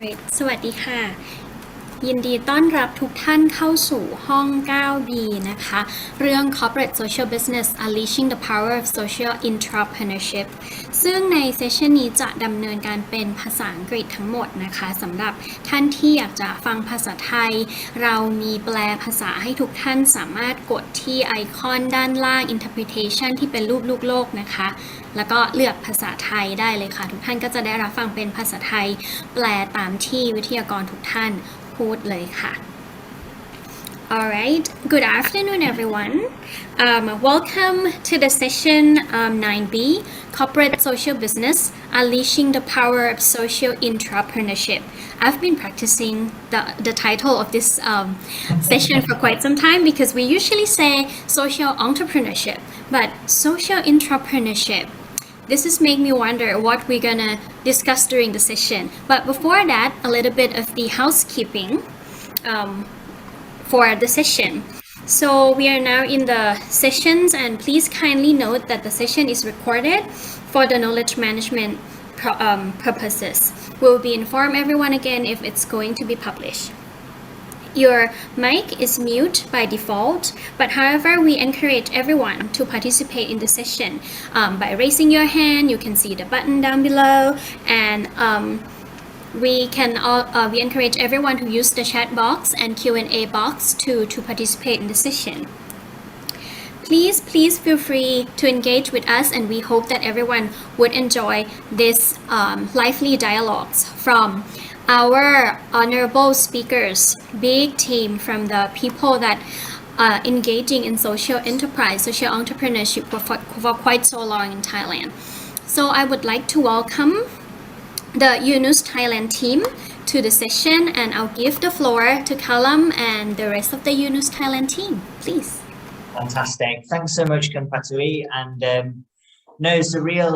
Great สวัสดีค่ะยินดีต้อนรับทุกท่านเข้าสู่ห้อง 9B นะคะเรื่อง Corporate Social Business Unleashing the Power of Social Intrapreneurship ซึ่งในเซสชันนี้จะดำเนินการเป็นภาษาอังกฤษทั้งหมดนะคะสำหรับท่านที่อยากจะฟังภาษาไทยเรามีแปลภาษาให้ทุกท่านสามารถกดที่ไอคอนด้านล่าง Interpretation ที่เป็นรูปลูกโลกนะคะแล้วก็เลือกภาษาไทยได้เลยค่ะทุกท่านก็จะได้รับฟังเป็นภาษาไทยแปลตามที่วิทยากรทุกท่านพูดเลยค่ะ Alright, good afternoon everyone. Welcome to the session 9B, Corporate Social Business, Unleashing the Power of Social Intrapreneurship. I've been practicing the title of this session for quite some time because we usually say social entrepreneurship, but social intrapreneurship.This has made me wonder what we're gonna discuss during the session. But before that, a little bit of the housekeeping for the session. So we are now in the sessions and please kindly note that the session is recorded for the knowledge management purposes. We'll be inform everyone again if it's going to be published.Your mic is mute by default, but however, we encourage everyone to participate in the session by raising your hand. You can see the button down below, and we encourage everyone to use the chat box and Q&A box to participate in the session. Please feel free to engage with us, and we hope that everyone would enjoy this lively dialogues from.Our honorable speakers, big team from the people that are engaging in social enterprise, social entrepreneurship for quite so long in Thailand. So I would like to welcome the Yunus Thailand team to the session, and I'll give the floor to Kalam and the rest of the Yunus Thailand team. Please. Fantastic. Thanks so much, Kanpatui. And No, it's a real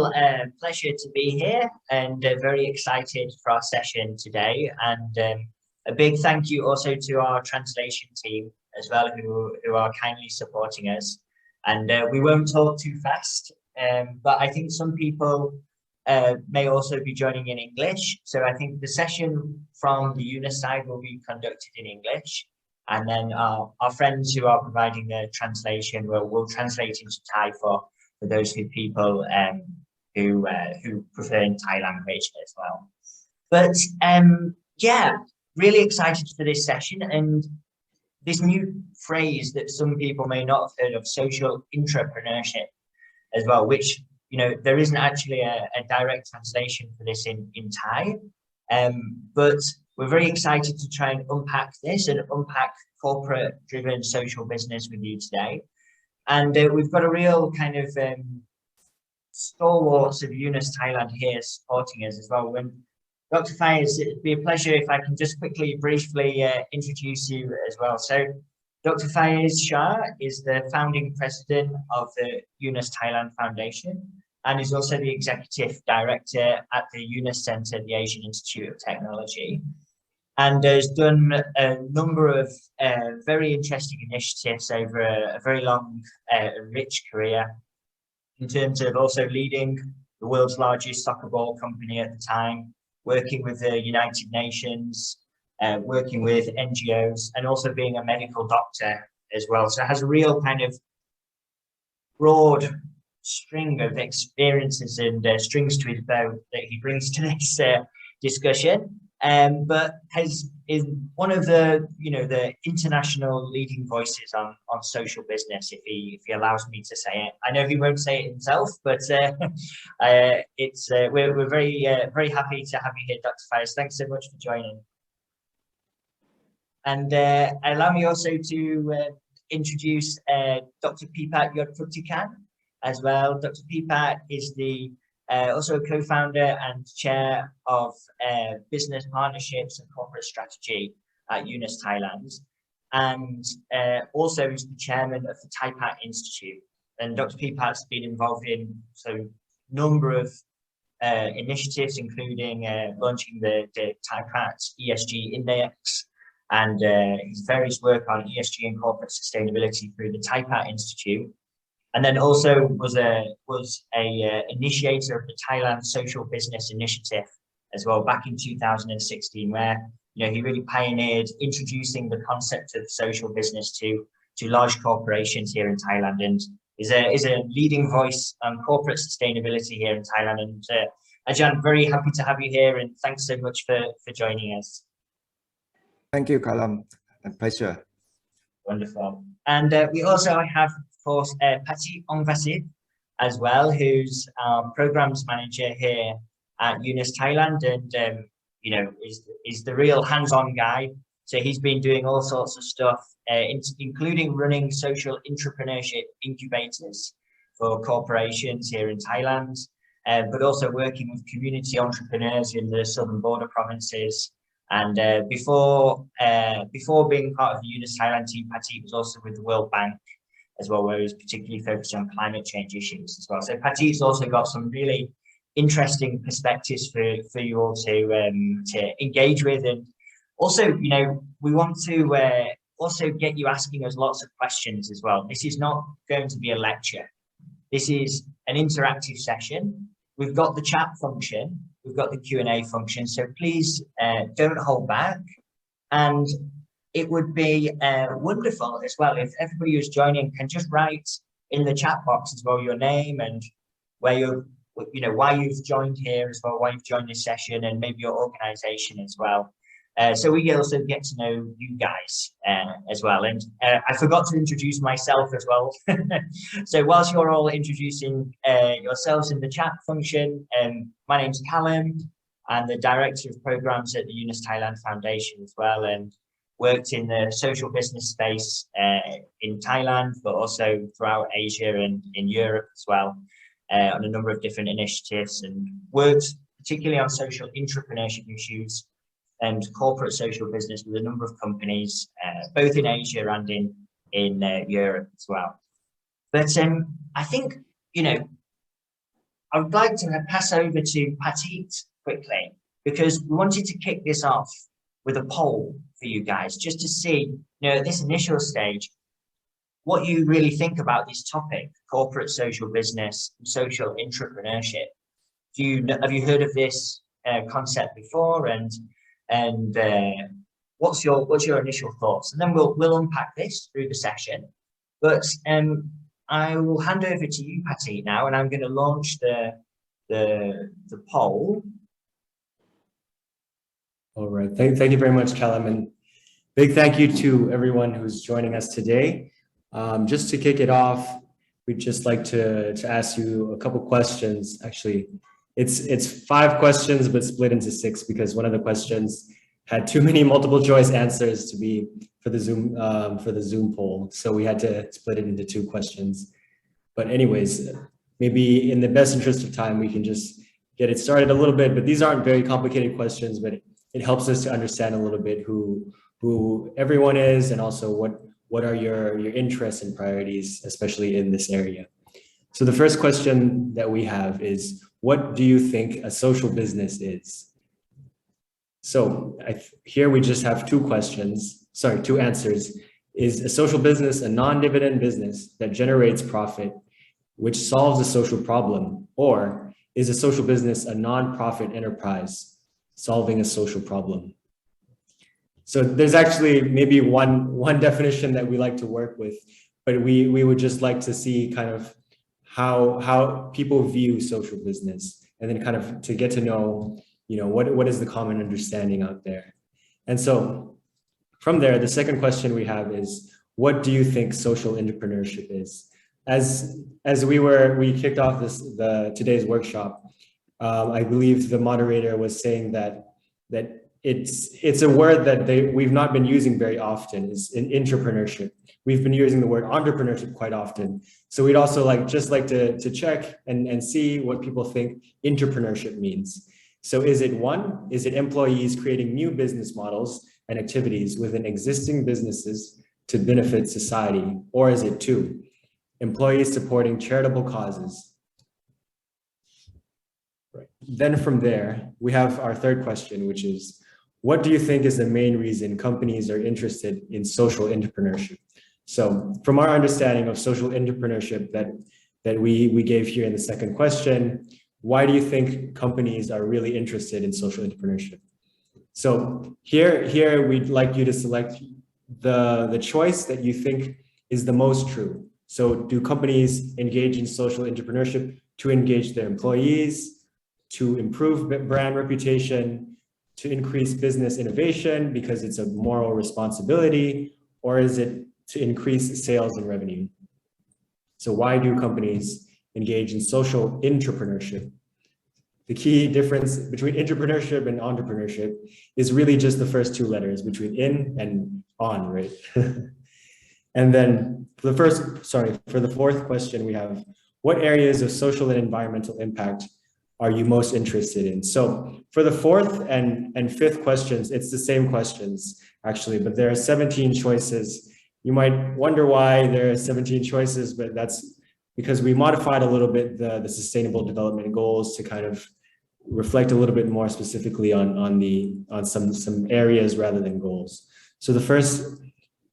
pleasure to be here and very excited for our session today. And a big thank you also to our translation team as well, who are kindly supporting us. And we won't talk too fast, but I think some people may also be joining in English. So I think the session from the Yunus side will be conducted in English. And then our friends who are providing the translation will translate into Thai for those people who prefer in Thai language as well. But yeah, really excited for this session and this new phrase that some people may not have heard of, social intrapreneurship as well, which, you know, there isn't actually a direct translation for this in Thai. But we're very excited to try and unpack this and unpack corporate-driven social business with you today.And we've got a real kind of stalwarts of Yunus Thailand here supporting us as well. When Dr. Faiz, it'd be a pleasure if I can just briefly introduce you as well. So Dr. Faiz Shah is the founding president of the Yunus Thailand Foundation and is also the executive director at the Yunus Center, the Asian Institute of Technology.And has done a number of very interesting initiatives over a very long, rich career in terms of also leading the world's largest soccer ball company at the time, working with the United Nations, working with NGOs, and also being a medical doctor as well. So it has a real kind of broad string of experiences and strings to his bow that he brings to this discussion.But is one of the, you know, the international leading voices on social business, if he allows me to say it. I know he won't say it himself, but we're very happy to have you here, Dr. Faiz. Thanks so much for joining. And allow me also to introduce Dr. Pipat Yodputikan as well. Dr. Pipat is also a co-founder and chair of business partnerships and corporate strategy at Yunus Thailand, and also is the chairman of the Thaipat Institute. And Dr. Pipat's been involved in a number of initiatives, including launching the Thaipat ESG Index and his various work on ESG and corporate sustainability through the Thaipat Institute.And then also was a initiator of the Thailand Social Business Initiative as well back in 2016, where he really pioneered introducing the concept of social business to large corporations here in Thailand, and is a leading voice on corporate sustainability here in Thailand. And Ajahn, very happy to have you here, and thanks so much for joining us. Thank you, Kalam. A pleasure. Wonderful. And we also have, of course, Patty Ongvasit as well, who's our programs manager here at Yunus Thailand, and is the real hands-on guy. So he's been doing all sorts of stuff, including running social intrapreneurship incubators for corporations here in Thailand, but also working with community entrepreneurs in the southern border provinces. And before being part of the Yunus Thailand team, Patty was also with the World Bank as well, where he was particularly focused on climate change issues as well. So Patty's also got some really interesting perspectives for you all to engage with. And also, we want to also get you asking us lots of questions as well. This is not going to be a lecture. This is an interactive session. We've got the chat function, we've got the Q&A function, so please don't hold back. And it would be wonderful as well if everybody who's joining can just write in the chat box as well your name and where you're, why you've joined here as well, why you've joined this session, and maybe your organization as well. So we also get to know you guys as well. And I forgot to introduce myself as well. So whilst you're all introducing yourselves in the chat function, my name's Callum. I'm the Director of Programs at the Yunus Thailand Foundation as well, and worked in the social business space in Thailand, but also throughout Asia and in Europe as well, on a number of different initiatives, and worked particularly on social intrapreneurship issues and corporate social business with a number of companies, both in Asia and in Europe as well. But I think, I would like to pass over to Patit quickly, because we wanted to kick this off with a poll for you guys, just to see, at this initial stage, what you really think about this topic, corporate social business, social intrapreneurship. Have you heard of this concept before? And what's your initial thoughts? And then we'll unpack this through the session. But I will hand over to you, Patty, now, and I'm going to launch the poll. All right. Thank you very much, Callum, and big thank you to everyone who's joining us today. Just to kick it off, we'd just like to ask you a couple questions. Actually, it's 5 questions, but split into 6 because one of the questions had too many multiple choice answers to be for the Zoom poll. So we had to split it into 2 questions. But anyways, maybe in the best interest of time, we can just get it started a little bit, but these aren't very complicated questions, but it helps us to understand a little bit who everyone is, and also what are your interests and priorities, especially in this area. So the first question that we have is, what do you think a social business is? So here we just have 2 answers. Is a social business a non-dividend business that generates profit, which solves a social problem? Or is a social business a non-profit enterprise solving a social problem? So there's actually maybe one definition that we like to work with, but we would just like to see kind of how people view social business, and then kind of to get to know, what is the common understanding out there. And so from there, the second question we have is, what do you think social intrapreneurship is? As we kicked off today's workshop, I believe the moderator was saying that it's a word that we've not been using very often, is in intrapreneurship. We've been using the word entrepreneurship quite often. So we'd also like to check and see what people think intrapreneurship means. So is it 1, is it employees creating new business models and activities within existing businesses to benefit society? Or is it 2, employees supporting charitable causes? Right. Then from there, we have our third question, which is, what do you think is the main reason companies are interested in social intrapreneurship? So from our understanding of social intrapreneurship that we gave here in the second question, why do you think companies are really interested in social entrepreneurship? So here we'd like you to select the choice that you think is the most true. So do companies engage in social entrepreneurship to engage their employees, to improve brand reputation, to increase business innovation because it's a moral responsibility, or is it to increase sales and revenue? So why do companies engage in social entrepreneurship? The key difference between entrepreneurship and entrepreneurship is really just the first two letters between in and on, right? And then for the fourth question we have, what areas of social and environmental impact are you most interested in? So for the fourth and fifth questions, it's the same questions actually, but there are 17 choices. You might wonder why there are 17 choices, but that's because we modified a little bit the sustainable development goals to kind of reflect a little bit more specifically on some areas rather than goals. So the first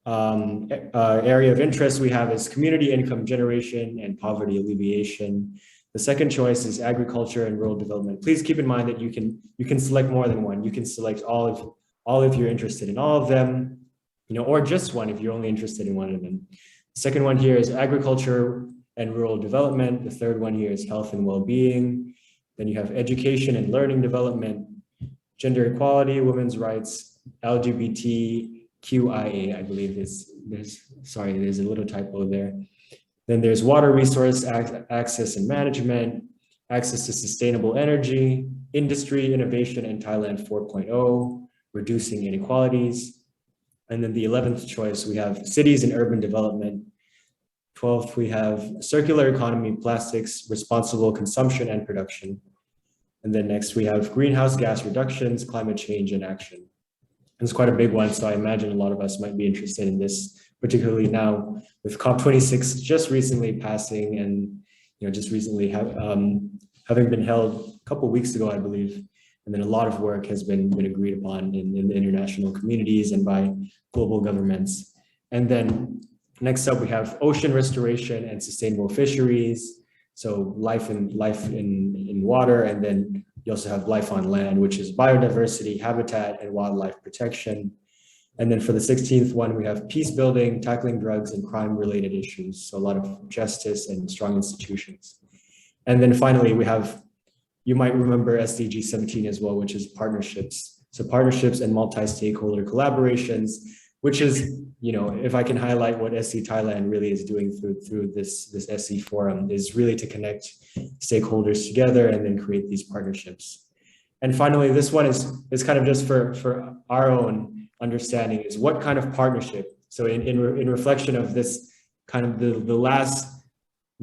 area of interest we have is community income generation and poverty alleviation. The second choice is agriculture and rural development. Please keep in mind that you can select more than one. You can select all if you're interested in all of them, or just one if you're only interested in one of them. The second one here is agriculture and rural development. The third one here is health and well-being. Then you have education and learning development, gender equality, women's rights, LGBTQIA, I believe there's a little typo there. Then there's water resource access and management, access to sustainable energy, industry, innovation, and Thailand 4.0, reducing inequalities. And then the 11th choice, we have cities and urban development. 12th, we have circular economy, plastics, responsible consumption and production. And then next we have greenhouse gas reductions, climate change and action. It's quite a big one, so I imagine a lot of us might be interested in this, particularly now with COP26 just recently passing and just recently having been held a couple of weeks ago, I believe. And then a lot of work has been agreed upon in the international communities and by global governments. And then next up, we have ocean restoration and sustainable fisheries. So life in water, and then you also have life on land, which is biodiversity, habitat, and wildlife protection. And then for the 16th one, we have peace building, tackling drugs and crime-related issues. So a lot of justice and strong institutions. And then finally, we have, you might remember SDG 17 as well, which is partnerships. So partnerships and multi-stakeholder collaborations, which is, if I can highlight what SC Thailand really is doing through this SC forum, is really to connect stakeholders together and then create these partnerships. And finally, this one is kind of just for our own understanding, is what kind of partnership. So in reflection of this kind of the last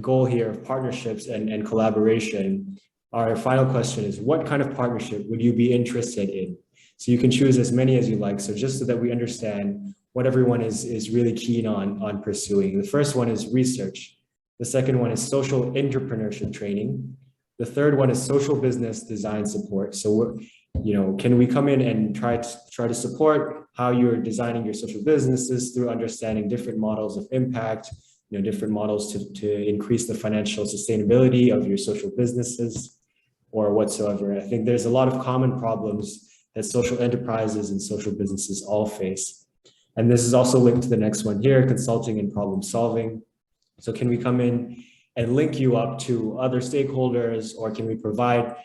goal here of partnerships and collaboration, our final question is, what kind of partnership would you be interested in? So you can choose as many as you like. So just so that we understand what everyone is really keen on pursuing. The first one is research. The second one is social entrepreneurship training. The third one is social business design support. So can we come in and try to support how you're designing your social businesses through understanding different models of impact, different models to increase the financial sustainability of your social businesses or whatsoever. I think there's a lot of common problems that social enterprises and social businesses all face. And this is also linked to the next one here, consulting and problem solving. So can we come in and link you up to other stakeholders, or can we provide,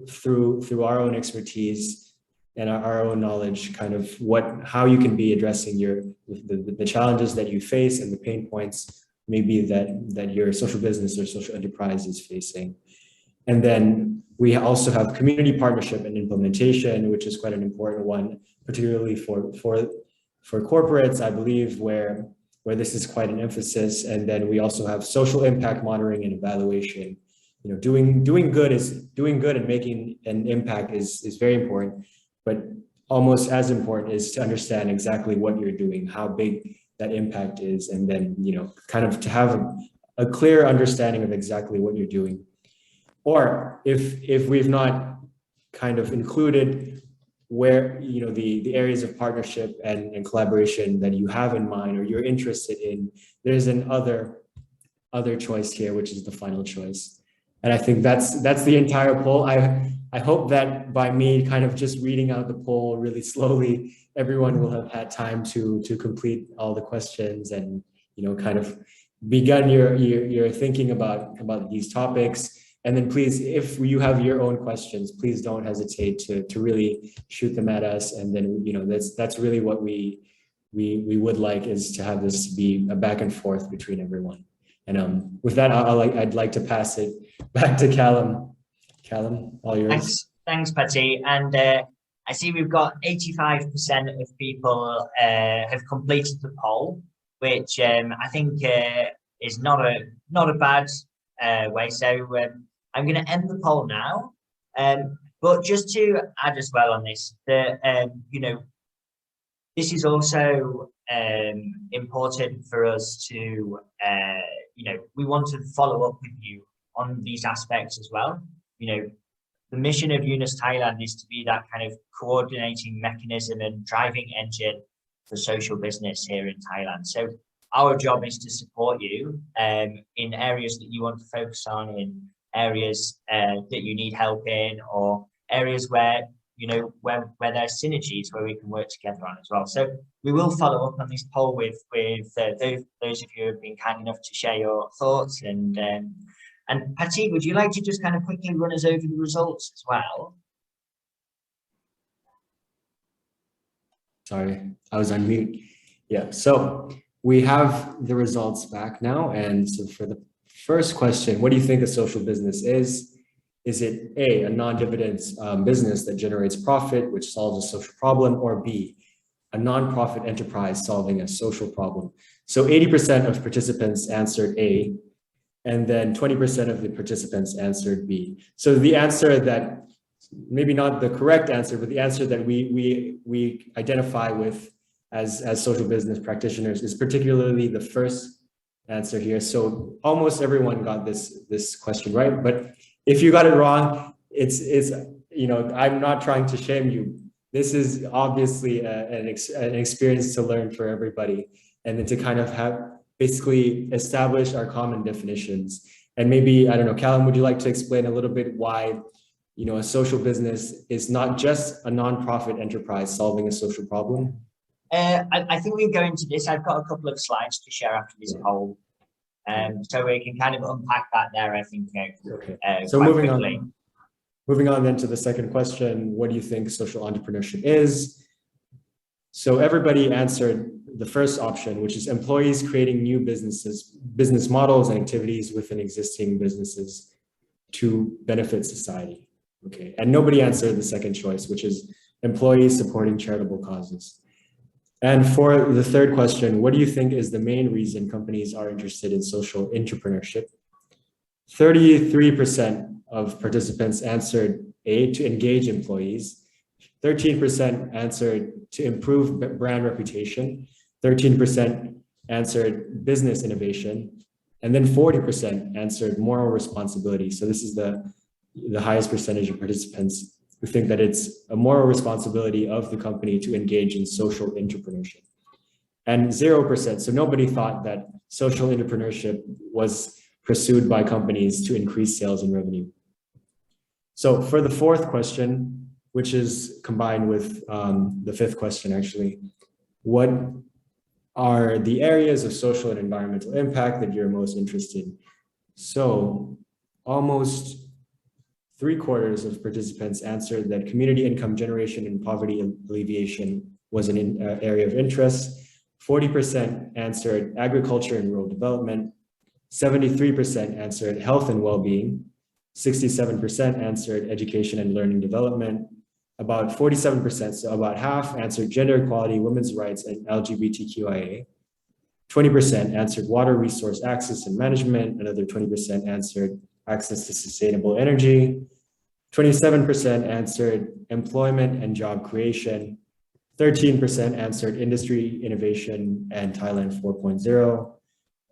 through our own expertise and our own knowledge, kind of how you can be addressing the challenges that you face and the pain points maybe that your social business or social enterprise is facing. And then we also have community partnership and implementation, which is quite an important one, particularly for corporates, I believe, where this is quite an emphasis. And then we also have social impact monitoring and evaluation. Doing good and making an impact is very important, but almost as important is to understand exactly what you're doing, how big that impact is, and then kind of to have a clear understanding of exactly what you're doing. Or if we've not kind of included where the areas of partnership and collaboration that you have in mind or you're interested in, there's an other choice here, which is the final choice. And I think that's the entire poll. I hope that by me kind of just reading out the poll really slowly, everyone will have had time to complete all the questions and, you know, kind of begun your thinking about these topics. And then please, if you have your own questions, please don't hesitate to really shoot them at us. And then, you know, that's really what we would like, is to have this be a back and forth between everyone. And with that, I'd like to pass it back to Callum. Callum, all yours. Thanks, Patty. And I see we've got 85% of people have completed the poll, which I think is not a bad way. So I'm going to end the poll now. But just to add as well on this, that you know, this is also important for us to you know, we want to follow up with you on these aspects as well. You know, the mission of Yunus Thailand is to be that kind of coordinating mechanism and driving engine for social business here in Thailand. So our job is to support you in areas that you want to focus on, in areas that you need help in, or areas where, you know, where there's synergies where we can work together on as well. So we will follow up on this poll with those of you who have been kind enough to share your thoughts. And Patty, would you like to just kind of quickly run us over the results as well? Sorry, I was on mute. Yeah, so we have the results back now. And so for the first question, what do you think a social business is? Is it A, a non-dividend business that generates profit, which solves a social problem, or B, a non-profit enterprise solving a social problem? So 80% of participants answered A, and then 20% of the participants answered B. So the answer that, maybe not the correct answer, but the answer that we identify with as social business practitioners is particularly the first answer here. So almost everyone got this question right, but if you got it wrong, it's you know, I'm not trying to shame you. This is obviously an experience to learn for everybody, and then to kind of have basically establish our common definitions. And maybe, I don't know, Callum, would you like to explain a little bit why, you know, a social business is not just a non-profit enterprise solving a social problem? I think we'll go into this. I've got a couple of slides to share after this poll. So we can kind of unpack that there, I think. Okay. So moving on then to the second question, what do you think social entrepreneurship is? So everybody answered the first option, which is employees creating new business models and activities within existing businesses to benefit society. Okay, and nobody answered the second choice, which is employees supporting charitable causes. And for the third question, what do you think is the main reason companies are interested in social entrepreneurship? 33% of participants answered A, to engage employees. 13% answered to improve brand reputation. 13% answered business innovation. And then 40% answered moral responsibility. So this is the highest percentage of participants who think that it's a moral responsibility of the company to engage in social entrepreneurship. And 0%, so nobody thought that social entrepreneurship was pursued by companies to increase sales and revenue. So for the fourth question, which is combined with the fifth question actually, what are the areas of social and environmental impact that you're most interested in? So almost 3/4 of participants answered that community income generation and poverty alleviation was an area of interest. 40% answered agriculture and rural development. 73% answered health and well-being. 67% answered education and learning development. About 47%, so about half, answered gender equality, women's rights, and LGBTQIA. 20% answered water resource access and management. Another 20% answered access to sustainable energy. 27% answered employment and job creation. 13% answered industry innovation and Thailand 4.0.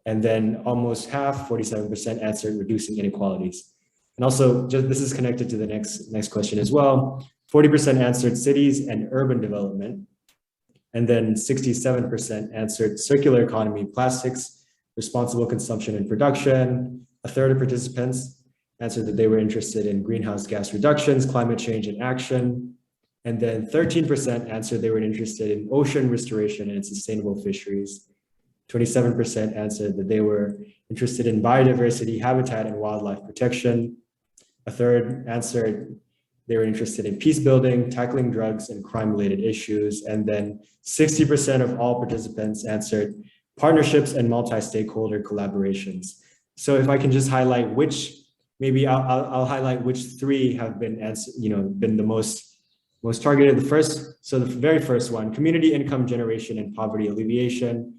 And then almost half, 47%, answered reducing inequalities. And also, just this is connected to the next question as well. 40% answered cities and urban development. And then 67% answered circular economy, plastics, responsible consumption and production. A third of participants answered that they were interested in greenhouse gas reductions, climate change and action. And then 13% answered they were interested in ocean restoration and sustainable fisheries. 27% answered that they were interested in biodiversity, habitat, and wildlife protection. A third answered they were interested in peace building, tackling drugs and crime-related issues. And then 60% of all participants answered partnerships and multi-stakeholder collaborations. So if I can just highlight which, maybe I'll highlight which three have been been the most targeted. The very first one, community income generation and poverty alleviation.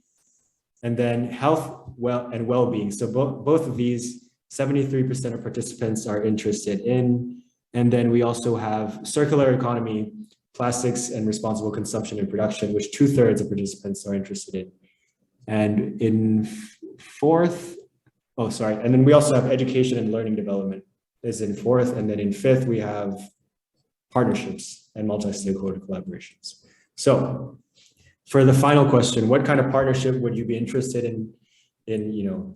And then health, well-being. So both of these, 73% of participants are interested in. And then we also have circular economy, plastics and responsible consumption and production, which 2/3 of participants are interested in. And in and then we also have education and learning development is in fourth. And then in fifth, we have partnerships and multi-stakeholder collaborations. So for the final question, what kind of partnership would you be interested in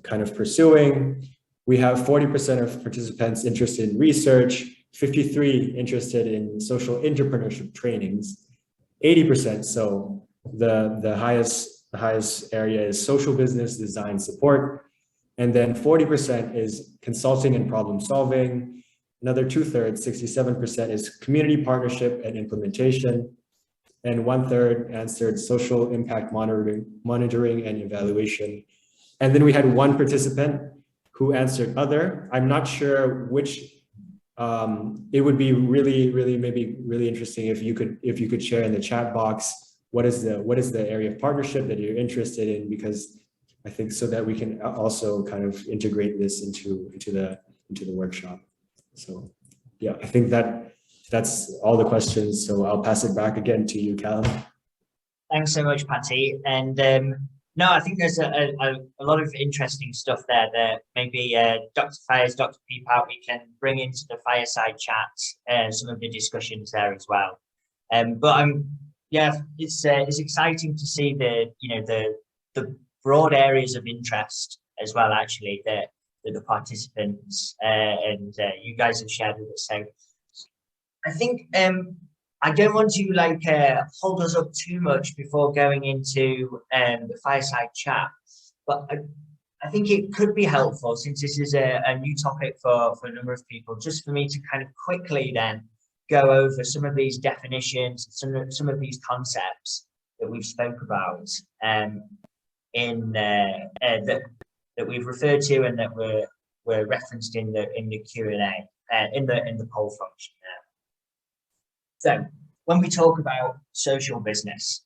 kind of pursuing? We have 40% of participants interested in research, 53% interested in social intrapreneurship trainings, 80%. So the highest area is social business design support. And then 40% is consulting and problem solving. Another 2/3, 67% is community partnership and implementation. And 1/3 answered social impact monitoring and evaluation. And then we had one participant who answered other. I'm not sure which, it would be really interesting if you could share in the chat box, what is the area of partnership that you're interested in, because I think so that we can also kind of integrate this into the workshop. So yeah, I think that's all the questions. So I'll pass it back again to you, Callum. Thanks so much, Patty. And no, I think there's a lot of interesting stuff there that maybe Dr. Fires, Dr. Peepout, we can bring into the fireside chat, some of the discussions there as well. But it's exciting to see the broad areas of interest as well, actually, that the participants and you guys have shared with us. So I think I don't want to hold us up too much before going into the fireside chat, but I think it could be helpful, since this is a new topic for a number of people, just for me to kind of quickly then go over some of these definitions, some of these concepts that we've spoke about that we've referred to and that were referenced in the Q&A in the poll function there. So when we talk about social business,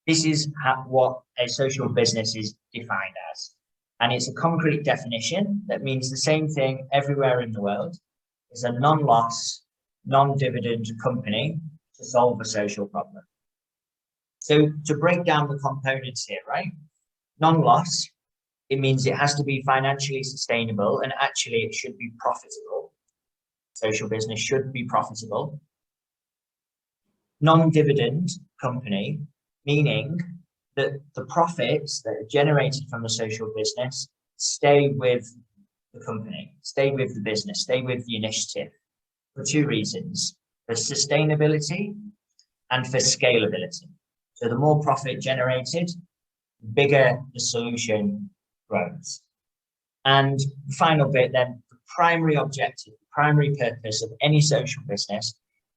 this is what a social business is defined as. And it's a concrete definition that means the same thing everywhere in the world. It's a non-loss, non-dividend company to solve a social problem. So to break down the components here, right? Non-loss, it means it has to be financially sustainable, and actually it should be profitable. Social business should be profitable. Non-dividend company, meaning that the profits that are generated from the social business stay with the company, stay with the business, stay with the initiative, for two reasons: for sustainability and for scalability. So the more profit generated, the bigger the solution grows. And the final bit then, the primary objective, the primary purpose of any social business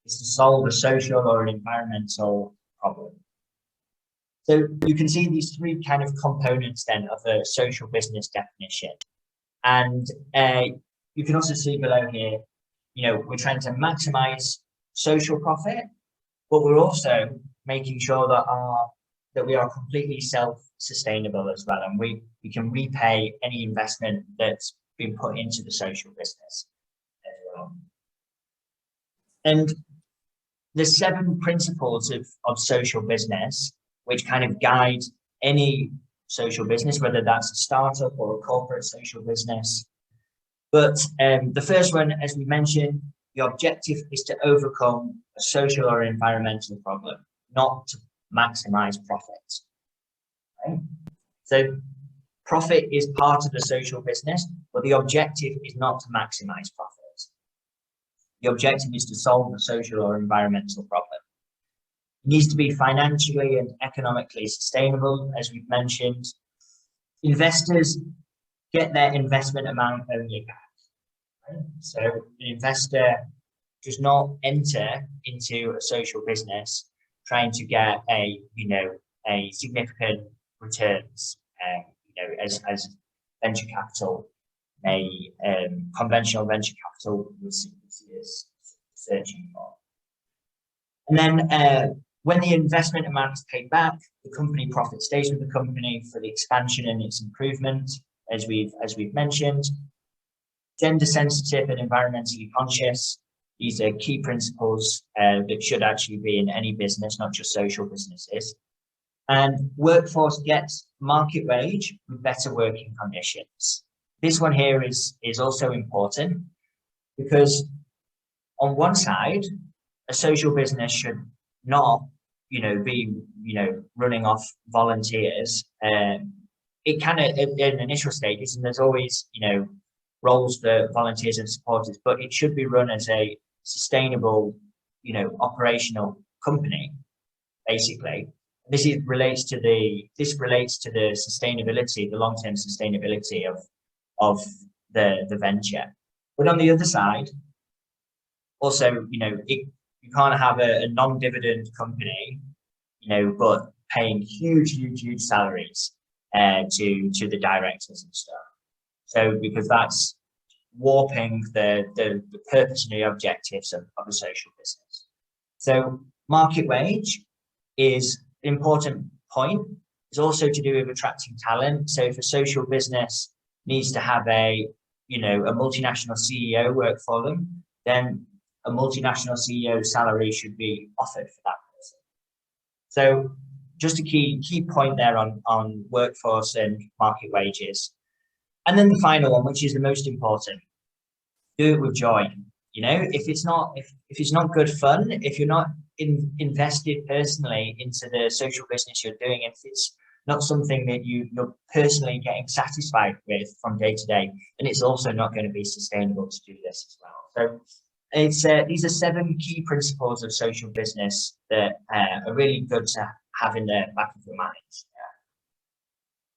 is to solve a social or an environmental problem. So you can see these three kind of components then of a social business definition. And you can also see below here, we're trying to maximize social profit, but we're also making sure that we are completely self-sustainable as well. And we can repay any investment that's been put into the social business as well. And the 7 principles of social business, which kind of guide any social business, whether that's a startup or a corporate social business. But the first one, as we mentioned, the objective is to overcome a social or environmental problem, not to maximize profit. Right? So profit is part of the social business, but the objective is not to maximize profit. The objective is to solve a social or environmental problem. It needs to be financially and economically sustainable, as we've mentioned. Investors get their investment amount only back. Right? So an investor does not enter into a social business trying to get a significant returns, as venture capital, conventional venture capital is searching for. And then when the investment amount is paid back, the company profit stays with the company for the expansion and its improvement, as we've mentioned. Gender sensitive and environmentally conscious. These are key principles that should actually be in any business, not just social businesses. And workforce gets market wage with better working conditions. This one here is also important because on one side, a social business should not, be, running off volunteers. It can in initial stages, and there's always, roles for volunteers and supporters, but it should be run as a sustainable, operational company, basically. This relates to the sustainability, the long-term sustainability of the venture. But on the other side, also, you can't have a non-dividend company, but paying huge salaries to the directors and stuff. So because that's warping the purpose and the objectives of a social business. So market wage is an important point. It's also to do with attracting talent. So if a social business needs to have a multinational CEO work for them, then a multinational CEO salary should be offered for that person. So just a key point there on workforce and market wages. And then the final one, which is the most important, do it with joy. If it's not good fun, if you're not invested personally into the social business you're doing, if it's not something that you're personally getting satisfied with from day to day, then it's also not going to be sustainable to do this as well. So these are 7 key principles of social business that are really good to have in the back of your minds.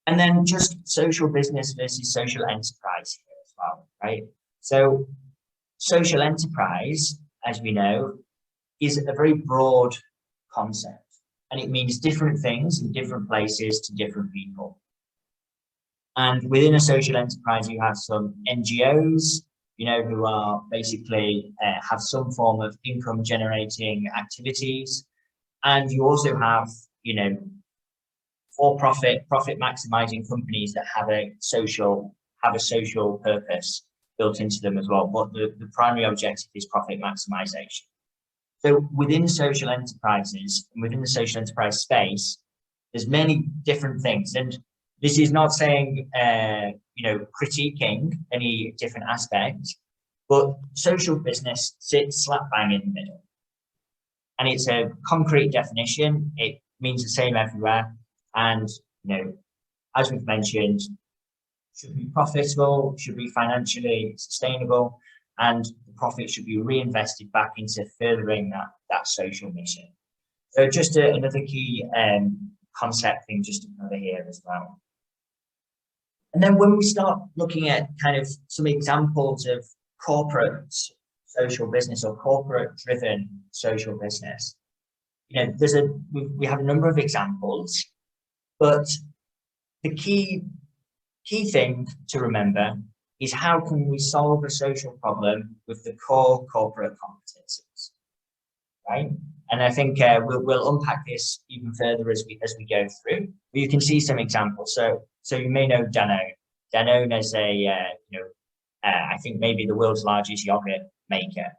And then just social business versus social enterprise here as well, right? So social enterprise, as we know, is a very broad concept, and it means different things in different places to different people. And within a social enterprise, you have some NGOs, who are basically have some form of income generating activities. And you also have, for-profit, profit maximizing companies that have a social purpose built into them as well. But the primary objective is profit maximization. So within social enterprises and within the social enterprise space, there's many different things. And this is not saying, critiquing any different aspect, but social business sits slap bang in the middle. And it's a concrete definition. It means the same everywhere. And, as we've mentioned, should be profitable, should be financially sustainable, and the profit should be reinvested back into furthering that social mission. So just another key concept thing just to cover here as well. And then when we start looking at kind of some examples of corporate social business or corporate driven social business, we have a number of examples, but the key thing to remember is how can we solve a social problem with the core corporate competencies, right? And I think we'll unpack this even further as we go through. But you can see some examples. So you may know Danone. Danone is I think maybe the world's largest yogurt maker.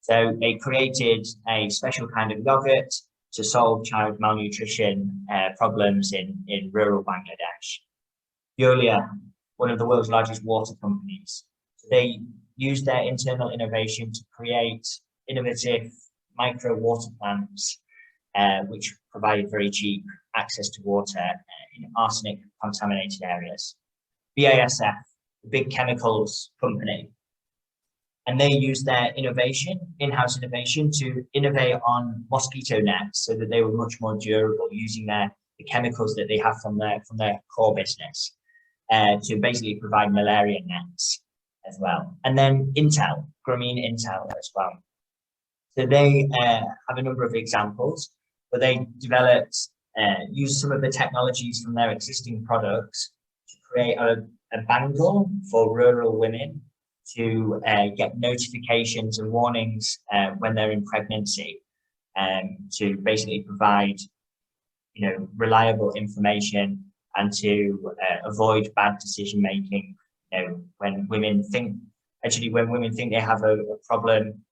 So they created a special kind of yogurt to solve child malnutrition problems in rural Bangladesh. Veolia, one of the world's largest water companies. So they used their internal innovation to create innovative micro water plants, which provided very cheap access to water in arsenic contaminated areas. BASF, big chemicals company. And they use their in-house innovation to innovate on mosquito nets so that they were much more durable, using the chemicals that they have from their core business to basically provide malaria nets as well. And then Intel, Grameen Intel as well. So they have a number of examples where they developed, use some of the technologies from their existing products to create a bangle for rural women to get notifications and warnings when they're in pregnancy, to basically provide, reliable information and to avoid bad decision making. When women think they have a problem,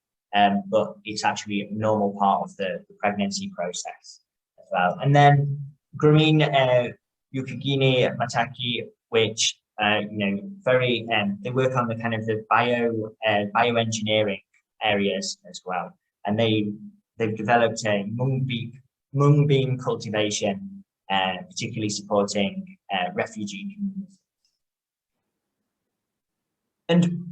but it's actually a normal part of the pregnancy process as well. And then Grameen Yukigini Mataki, which very they work on the kind of the bioengineering areas as well, and they've developed a mung bean cultivation, particularly supporting refugee communities. And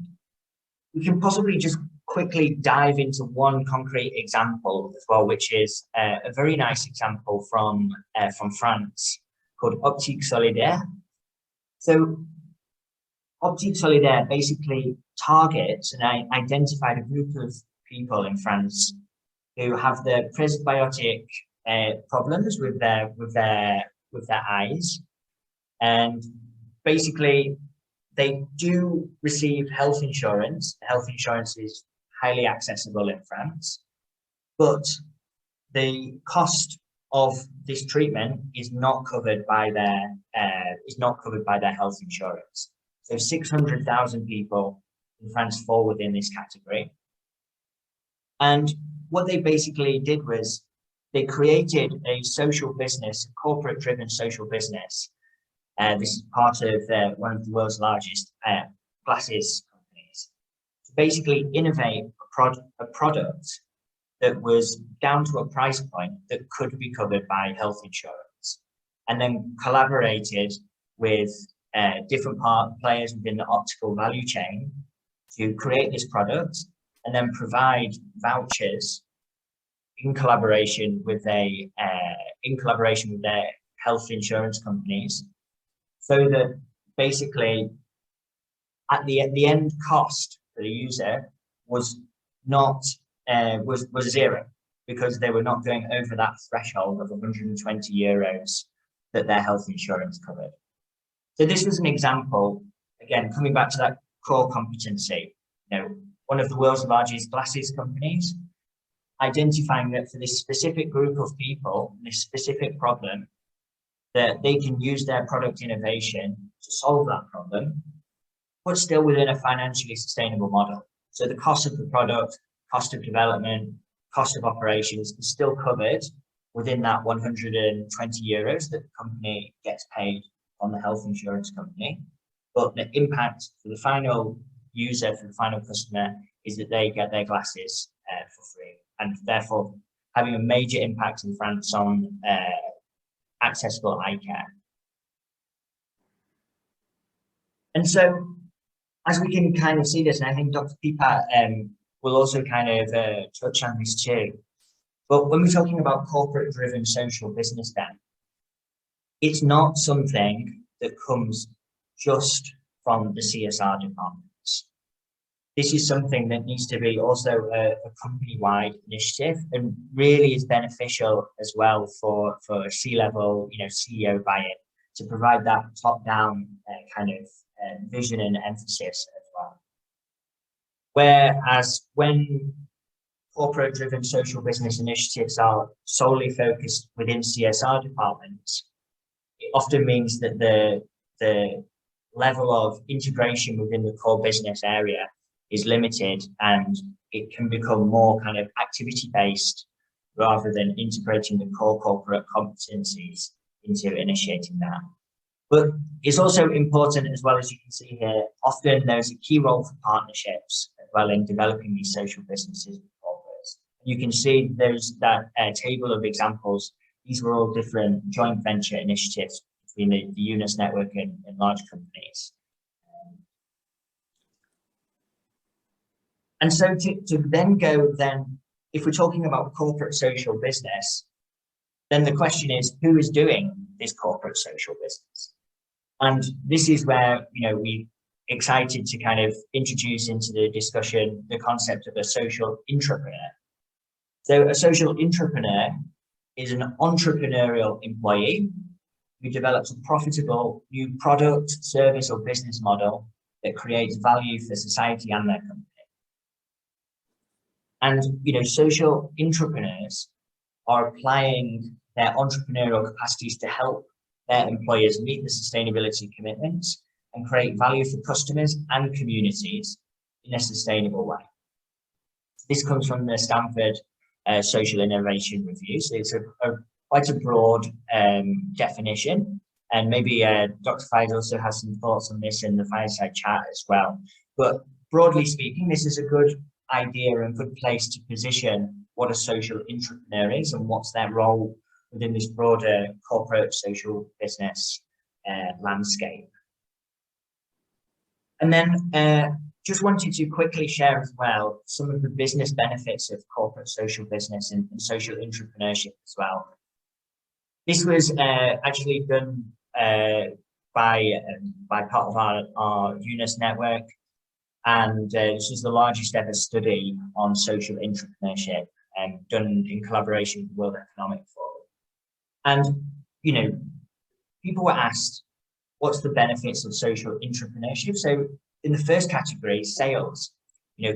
we can possibly just quickly dive into one concrete example as well, which is a very nice example from France called Optique Solider. So Optique Solider basically targets and identified a group of people in France who have the presbyotic problems with their eyes, and basically they do receive health insurance. Health insurance is highly accessible in France, but the cost of this treatment is not covered by their health insurance. So 600,000 people in France fall within this category. And what they basically did was they created a social business, a corporate-driven social business. This is part of one of the world's largest glasses companies, to basically innovate a product that was down to a price point that could be covered by health insurance, and then collaborated with different players within the optical value chain to create this product, and then provide vouchers in collaboration with their health insurance companies, so that basically at the end cost for the user was not was zero, because they were not going over that threshold of 120 euros that their health insurance covered. So this was an example, again, coming back to that core competency, one of the world's largest glasses companies, identifying that for this specific group of people, this specific problem, that they can use their product innovation to solve that problem, but still within a financially sustainable model. So the cost of the product, cost of development, cost of operations is still covered within that 120 euros that the company gets paid on the health insurance company. But the impact for the final user, for the final customer, is that they get their glasses for free, and therefore having a major impact in France on accessible eye care. And so, as we can kind of see this, and I think Dr. Pipa will also kind of touch on this too, but when we're talking about corporate-driven social business, then it's not something that comes just from the CSR departments. This is something that needs to be also a company-wide initiative, and really is beneficial as well for C-level, CEO buy-in, to provide that top-down kind of vision and emphasis as well. Whereas when corporate-driven social business initiatives are solely focused within CSR departments, it often means that the level of integration within the core business area is limited, and it can become more kind of activity-based rather than integrating the core corporate competencies into initiating that. But it's also important, as well, as you can see here, often there's a key role for partnerships as well in developing these social businesses with corporates. You can see there's that table of examples. These were all different joint venture initiatives between the Yunus network and large companies. And so to then go then, if we're talking about corporate social business, then the question is, who is doing this corporate social business? And this is where, we're excited to kind of introduce into the discussion the concept of a social intrapreneur. So a social intrapreneur is an entrepreneurial employee who develops a profitable new product, service, or business model that creates value for society and their company. And, social intrapreneurs are applying their entrepreneurial capacities to help their employers meet the sustainability commitments and create value for customers and communities in a sustainable way. This comes from the Stanford Social Innovation Review. So it's quite a broad definition. And maybe Dr. Faiz also has some thoughts on this in the fireside chat as well. But broadly speaking, this is a good idea and good place to position what a social intrapreneur is and what's their role within this broader corporate social business landscape. And then just wanted to quickly share as well some of the business benefits of corporate social business and social intrapreneurship as well. This was actually done by part of our Yunus network, and this was the largest ever study on social intrapreneurship done in collaboration with the World Economic Forum. And, people were asked, what's the benefits of social intrapreneurship? So in the first category, sales,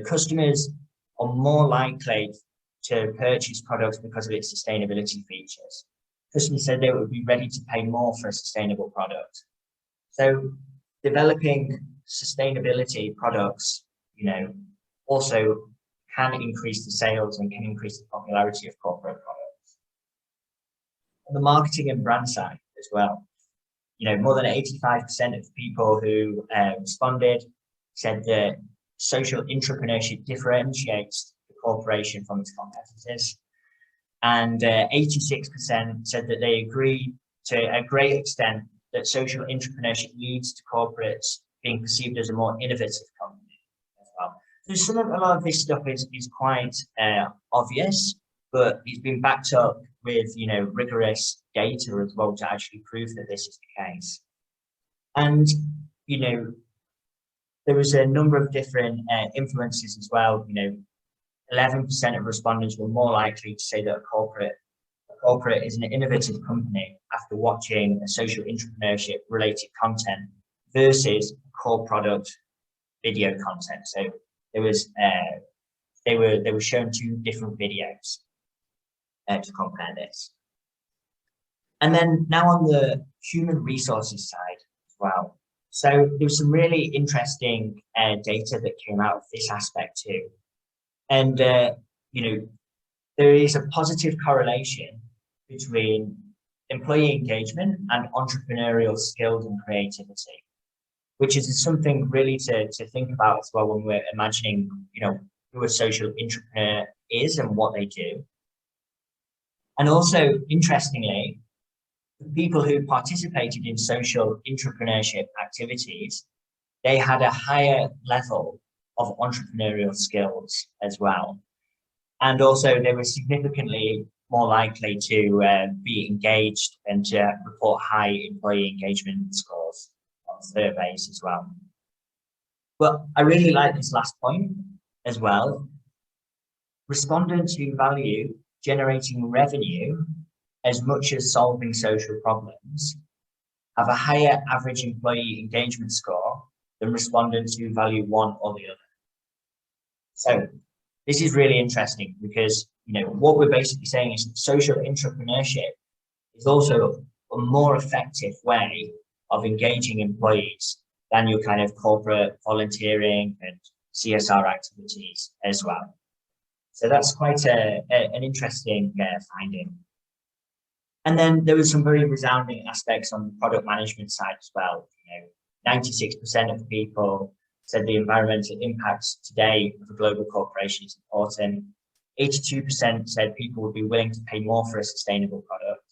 customers are more likely to purchase products because of its sustainability features. Customers said they would be ready to pay more for a sustainable product. So developing sustainability products, also can increase the sales and can increase the popularity of corporate products. On the marketing and brand side as well, more than 85% of people who responded said that social intrapreneurship differentiates the corporation from its competitors. And 86% said that they agree to a great extent that social intrapreneurship leads to corporates being perceived as a more innovative company as well. So a lot of this stuff is quite obvious, but it's been backed up with, rigorous data as well to actually prove that this is the case. And, there was a number of different influences as well. 11% of respondents were more likely to say that a corporate is an innovative company after watching a social intrapreneurship related content versus core product video content. So there was they were shown two different videos to compare this. And then now on the human resources side as well. So there was some really interesting data that came out of this aspect too. And, there is a positive correlation between employee engagement and entrepreneurial skills and creativity, which is something really to think about as well when we're imagining, who a social intrapreneur is and what they do. And also, interestingly, the people who participated in social intrapreneurship activities, they had a higher level of entrepreneurial skills as well. And also they were significantly more likely to be engaged and to report high employee engagement scores on surveys as well. But I really like this last point as well. Respondents who value generating revenue as much as solving social problems have a higher average employee engagement score than respondents who value one or the other. So this is really interesting because, what we're basically saying is that social intrapreneurship is also a more effective way of engaging employees than your kind of corporate volunteering and CSR activities as well. So that's quite an interesting finding. And then there was some very resounding aspects on the product management side as well. 96% of people said the environmental impact today of a global corporation is important. 82% said people would be willing to pay more for a sustainable product.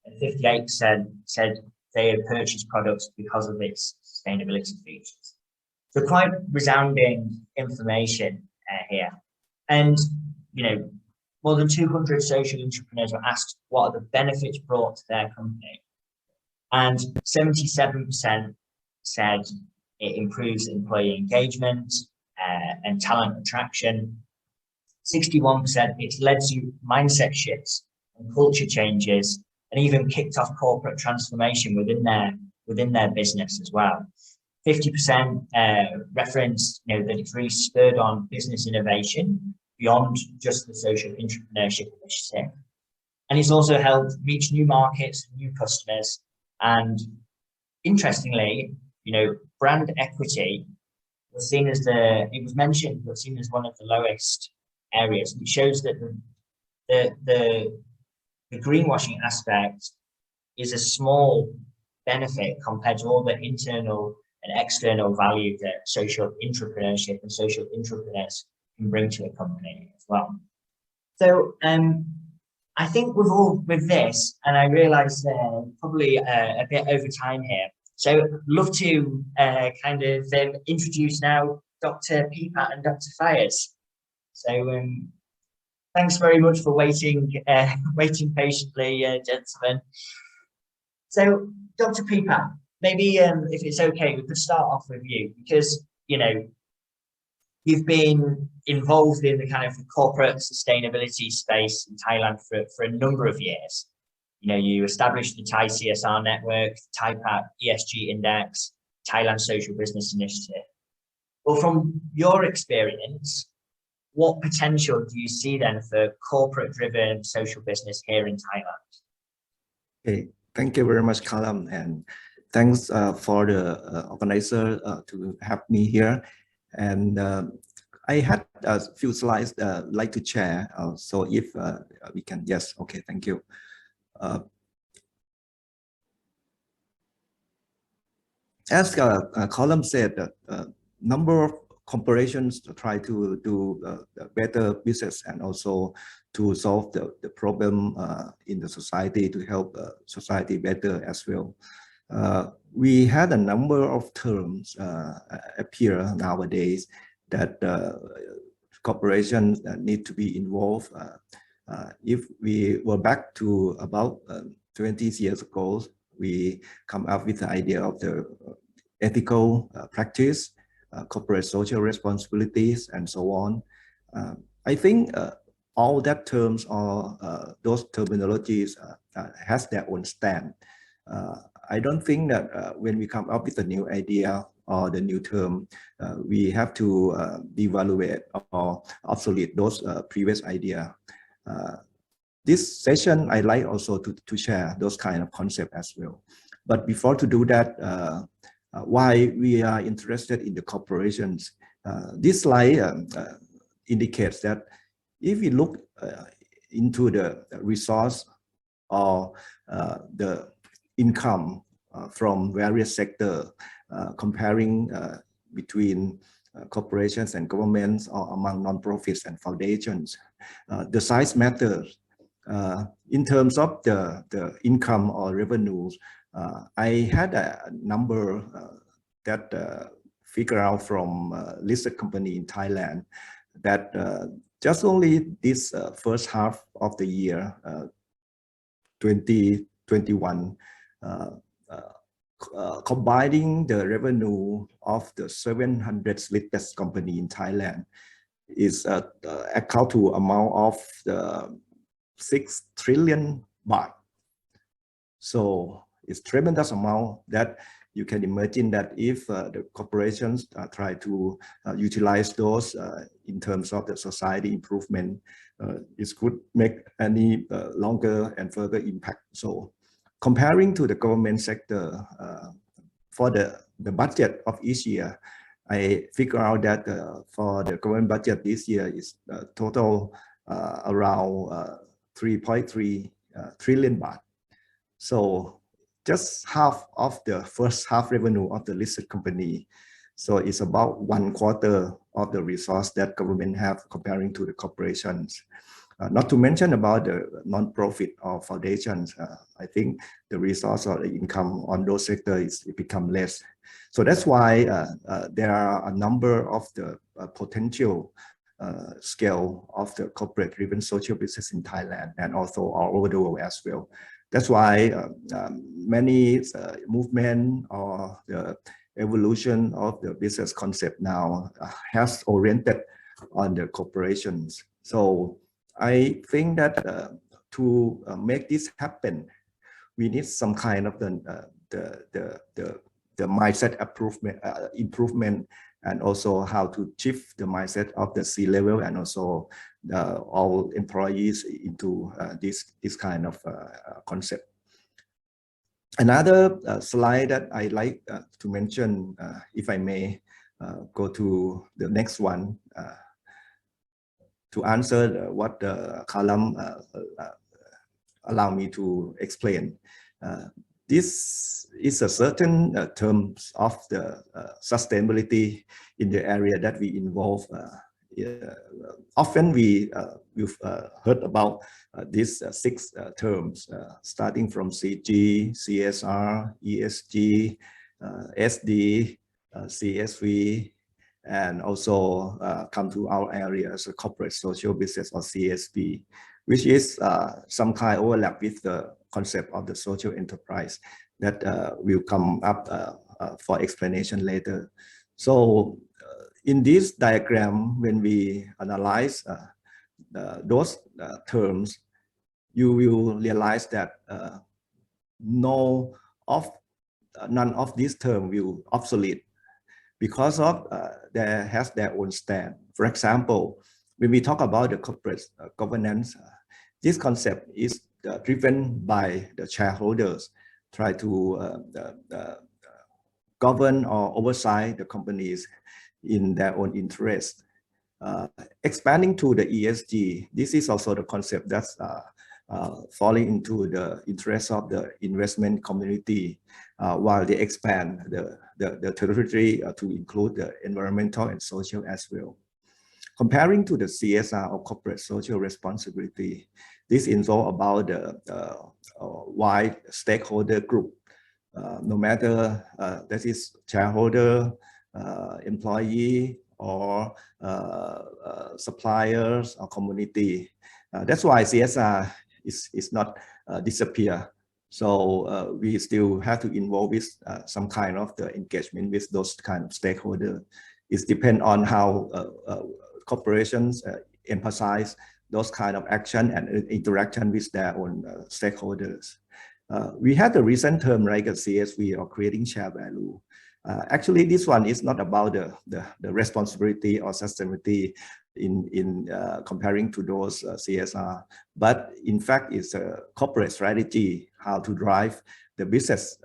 And 58% said they had purchased products because of its sustainability features. So quite resounding information here. And, more than 200 social entrepreneurs were asked what are the benefits brought to their company. And 77% said it improves employee engagement and talent attraction. 61% it's led to mindset shifts and culture changes, and even kicked off corporate transformation within their business as well. 50% referenced that it's really spurred on business innovation beyond just the social intrapreneurship initiative. And it's also helped reach new markets, new customers. And interestingly, brand equity was seen as it was mentioned, but seen as one of the lowest areas. It shows that the greenwashing aspect is a small benefit compared to all the internal and external value that social intrapreneurship and social entrepreneurs can bring to a company as well. So I think with this, and I realize probably a bit over time here, so I'd love to introduce now Dr. Peepat and Dr. Fayez. So thanks very much for waiting patiently, gentlemen. So Dr. Peepat, maybe if it's okay, we could start off with you, because you've been involved in the kind of corporate sustainability space in Thailand for a number of years. You established the Thai CSR network, ThaiPat ESG Index, Thailand Social Business Initiative. Well, from your experience, what potential do you see then for corporate-driven social business here in Thailand? Okay, thank you very much, Callum, and thanks for the organizer to have me here. And I had a few slides like to share. So if we can, yes, okay, thank you. As Column said, number of corporations try to do better business and also to solve the problem in the society, to help society better as well. We had a number of terms appear nowadays that corporations need to be involved. If we were back to about 20 years ago, we come up with the idea of the ethical practice, corporate social responsibilities, and so on. I think all that terms or those terminologies has their own stand. I don't think that when we come up with a new idea or the new term, we have to devaluate or obsolete those previous idea. This session, I like also to share those kind of concepts as well. But before to do that, why we are interested in the corporations, this slide indicates that if we look into the resource or the income from various sectors, comparing between corporations and governments or among non-profits and foundations, the size matters. In terms of the income or revenues, I had a number that figure out from listed company in Thailand that just only this first half of the year, 2021, combining the revenue of the 700 listed company in Thailand is account to amount of 6 trillion baht. So it's tremendous amount that you can imagine that if the corporations try to utilize those in terms of the society improvement, it could make any longer and further impact. So comparing to the government sector, for the budget of each year, I figure out that for the government budget this year is total around 3.3 trillion baht. So just half of the first half revenue of the listed company. So it's about 1/4 of the resource that government have comparing to the corporations. Not to mention about the non-profit or foundations. I think the resource or the income on those sectors become less. So that's why there are a number of the potential scale of the corporate-driven social business in Thailand and also all over the world as well. That's why many movement or the evolution of the business concept now has oriented on the corporations. So I think that to make this happen, we need some kind of the mindset improvement and also how to shift the mindset of the C-level and also all employees into this kind of concept. Another slide that I like to mention, if I may go to the next one, to answer what the column allow me to explain. This is a certain terms of the sustainability in the area that we involve. Often we've heard about these 6 terms, starting from CG, CSR, ESG, SD, CSV, and also come to our area as a corporate social business or CSB, which is some kind of overlap with the concept of the social enterprise that will come up for explanation later. So in this diagram, when we analyze those terms, you will realize that none of these terms will obsolete because of they has their own stand. For example, when we talk about the corporate governance, this concept is driven by the shareholders, try to govern or oversight the companies in their own interest. Expanding to the ESG, this is also the concept that's falling into the interest of the investment community while they expand the territory to include the environmental and social as well. Comparing to the CSR or corporate social responsibility, this is all about the wide stakeholder group, no matter that is shareholder, employee, or suppliers or community. That's why CSR is not disappear. So we still have to involve with some kind of the engagement with those kind of stakeholders. It depends on how corporations emphasize those kind of action and interaction with their own stakeholders. We had a recent term like a CSV or creating share value. Actually, this one is not about the responsibility or sustainability in comparing to those CSR, but in fact, it's a corporate strategy how to drive the business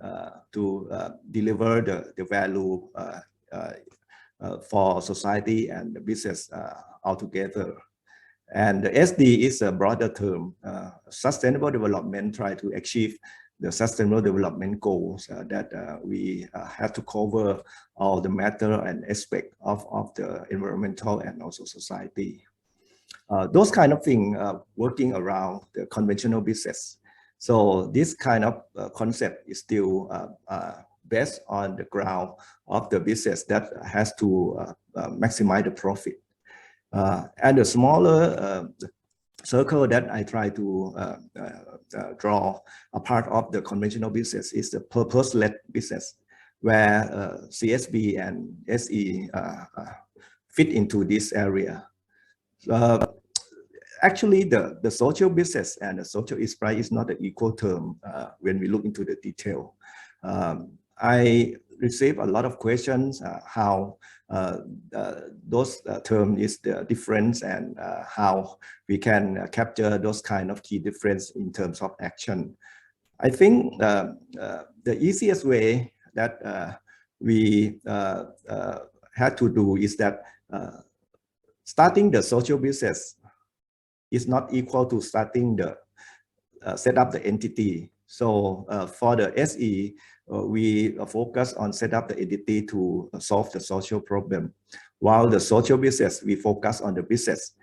to deliver the value for society and the business altogether. And the SD is a broader term. Sustainable development try to achieve the sustainable development goals that we have to cover all the matter and aspect of the environmental and also society. Those kind of things working around the conventional business. So this kind of concept is still based on the ground of the business that has to maximize the profit. And the smaller circle that I try to draw a part of the conventional business is the purpose-led business, where CSB and SE fit into this area. Actually, the social business and the social enterprise is not an equal term when we look into the detail. I receive a lot of questions how those terms is the difference and how we can capture those kind of key difference in terms of action. I think the easiest way that we had to do is that starting the social business is not equal to starting the set up the entity. So for the SE, we focus on set up the entity to solve the social problem. While the social business, we focus on the business.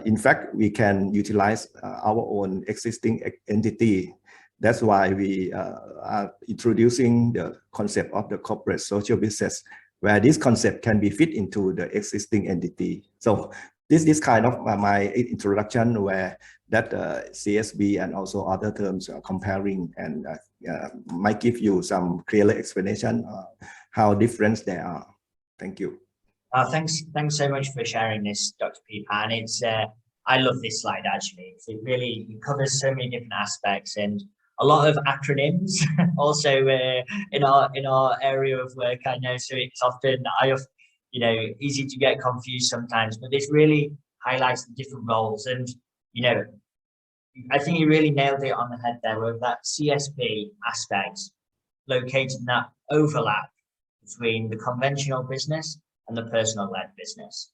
In fact, we can utilize our own existing entity. That's why we are introducing the concept of the corporate social business, where this concept can be fit into the existing entity. So this kind of my introduction where that CSB and also other terms comparing and might give you some clearer explanation how different they are. Thank you. Thanks so much for sharing this, Dr. Pipan. It's I love this slide actually. It really covers so many different aspects and a lot of acronyms also in our area of work. I know, so it's often easy to get confused sometimes, but this really highlights the different roles. And I think you really nailed it on the head there with that CSB aspect, locating that overlap between the conventional business and the personal-led business,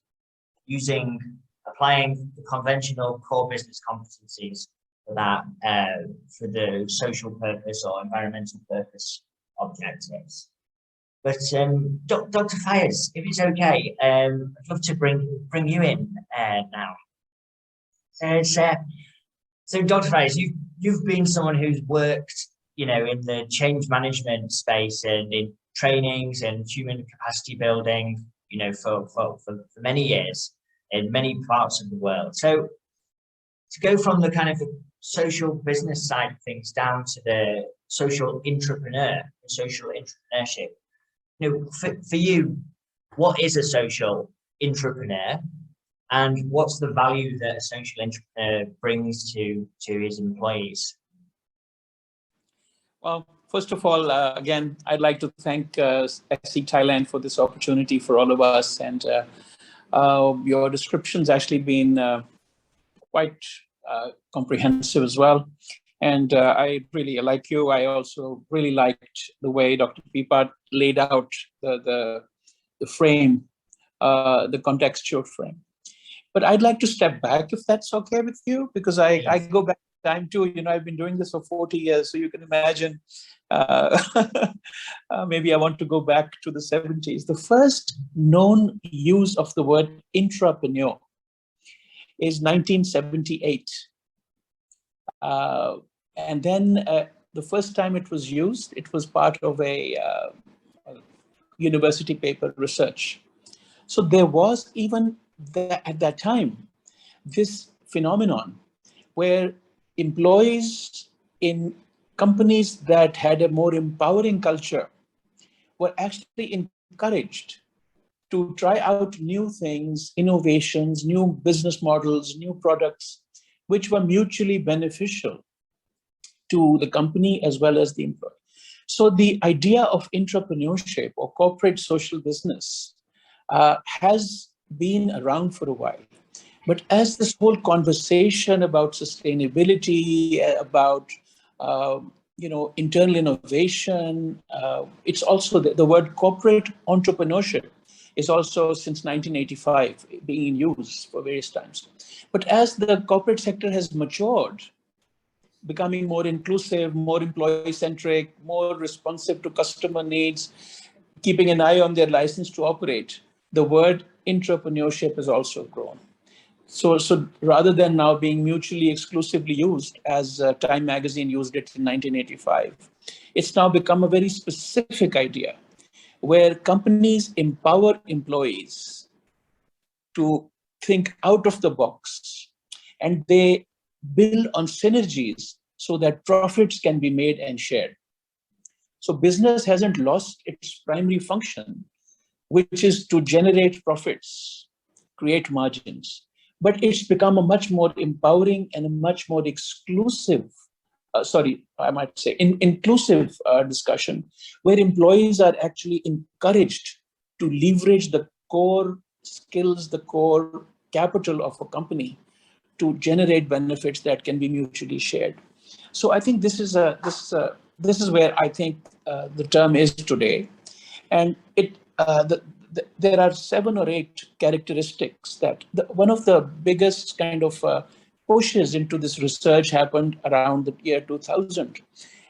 applying the conventional core business competencies for that, for the social purpose or environmental purpose objectives. But Dr. Fires, if it's okay, I'd love to bring you in now. So Dr. Fires, you've been someone who's worked, in the change management space and in trainings and human capacity building, for many years in many parts of the world. So to go from the kind of social business side of things down to the social intrapreneurship, for you, what is a social intrapreneur, and what's the value that a social intrapreneur brings to his employees? Well, first of all, again, I'd like to thank Optique Thailand for this opportunity for all of us, and your description's actually been quite comprehensive as well. And I really like you. I also really liked the way Dr. Pipat laid out the frame, the contextual frame. But I'd like to step back, if that's okay with you, because I go back in time too. I've been doing this for 40 years, so you can imagine. Maybe I want to go back to the 70s. The first known use of the word intrapreneur is 1978. And then the first time it was used, it was part of a university paper research. So there was even at that time this phenomenon where employees in companies that had a more empowering culture were actually encouraged to try out new things, innovations, new business models, new products, which were mutually beneficial to the company as well as the employee. So the idea of intrapreneurship or corporate social business has been around for a while. But as this whole conversation about sustainability, about internal innovation, it's also the word corporate entrepreneurship is also since 1985 being in use for various times. But as the corporate sector has matured, becoming more inclusive, more employee-centric, more responsive to customer needs, keeping an eye on their license to operate, the word intrapreneurship has also grown. So rather than now being mutually exclusively used, as Time magazine used it in 1985, it's now become a very specific idea where companies empower employees to think out of the box, and they build on synergies so that profits can be made and shared. So business hasn't lost its primary function, which is to generate profits, create margins, but it's become a much more empowering and a much more exclusive, inclusive discussion, where employees are actually encouraged to leverage the core skills, the core capital of a company to generate benefits that can be mutually shared. So I think this is where I think the term is today, and there are 7 or 8 characteristics that one of the biggest kind of pushes into this research happened around the year 2000,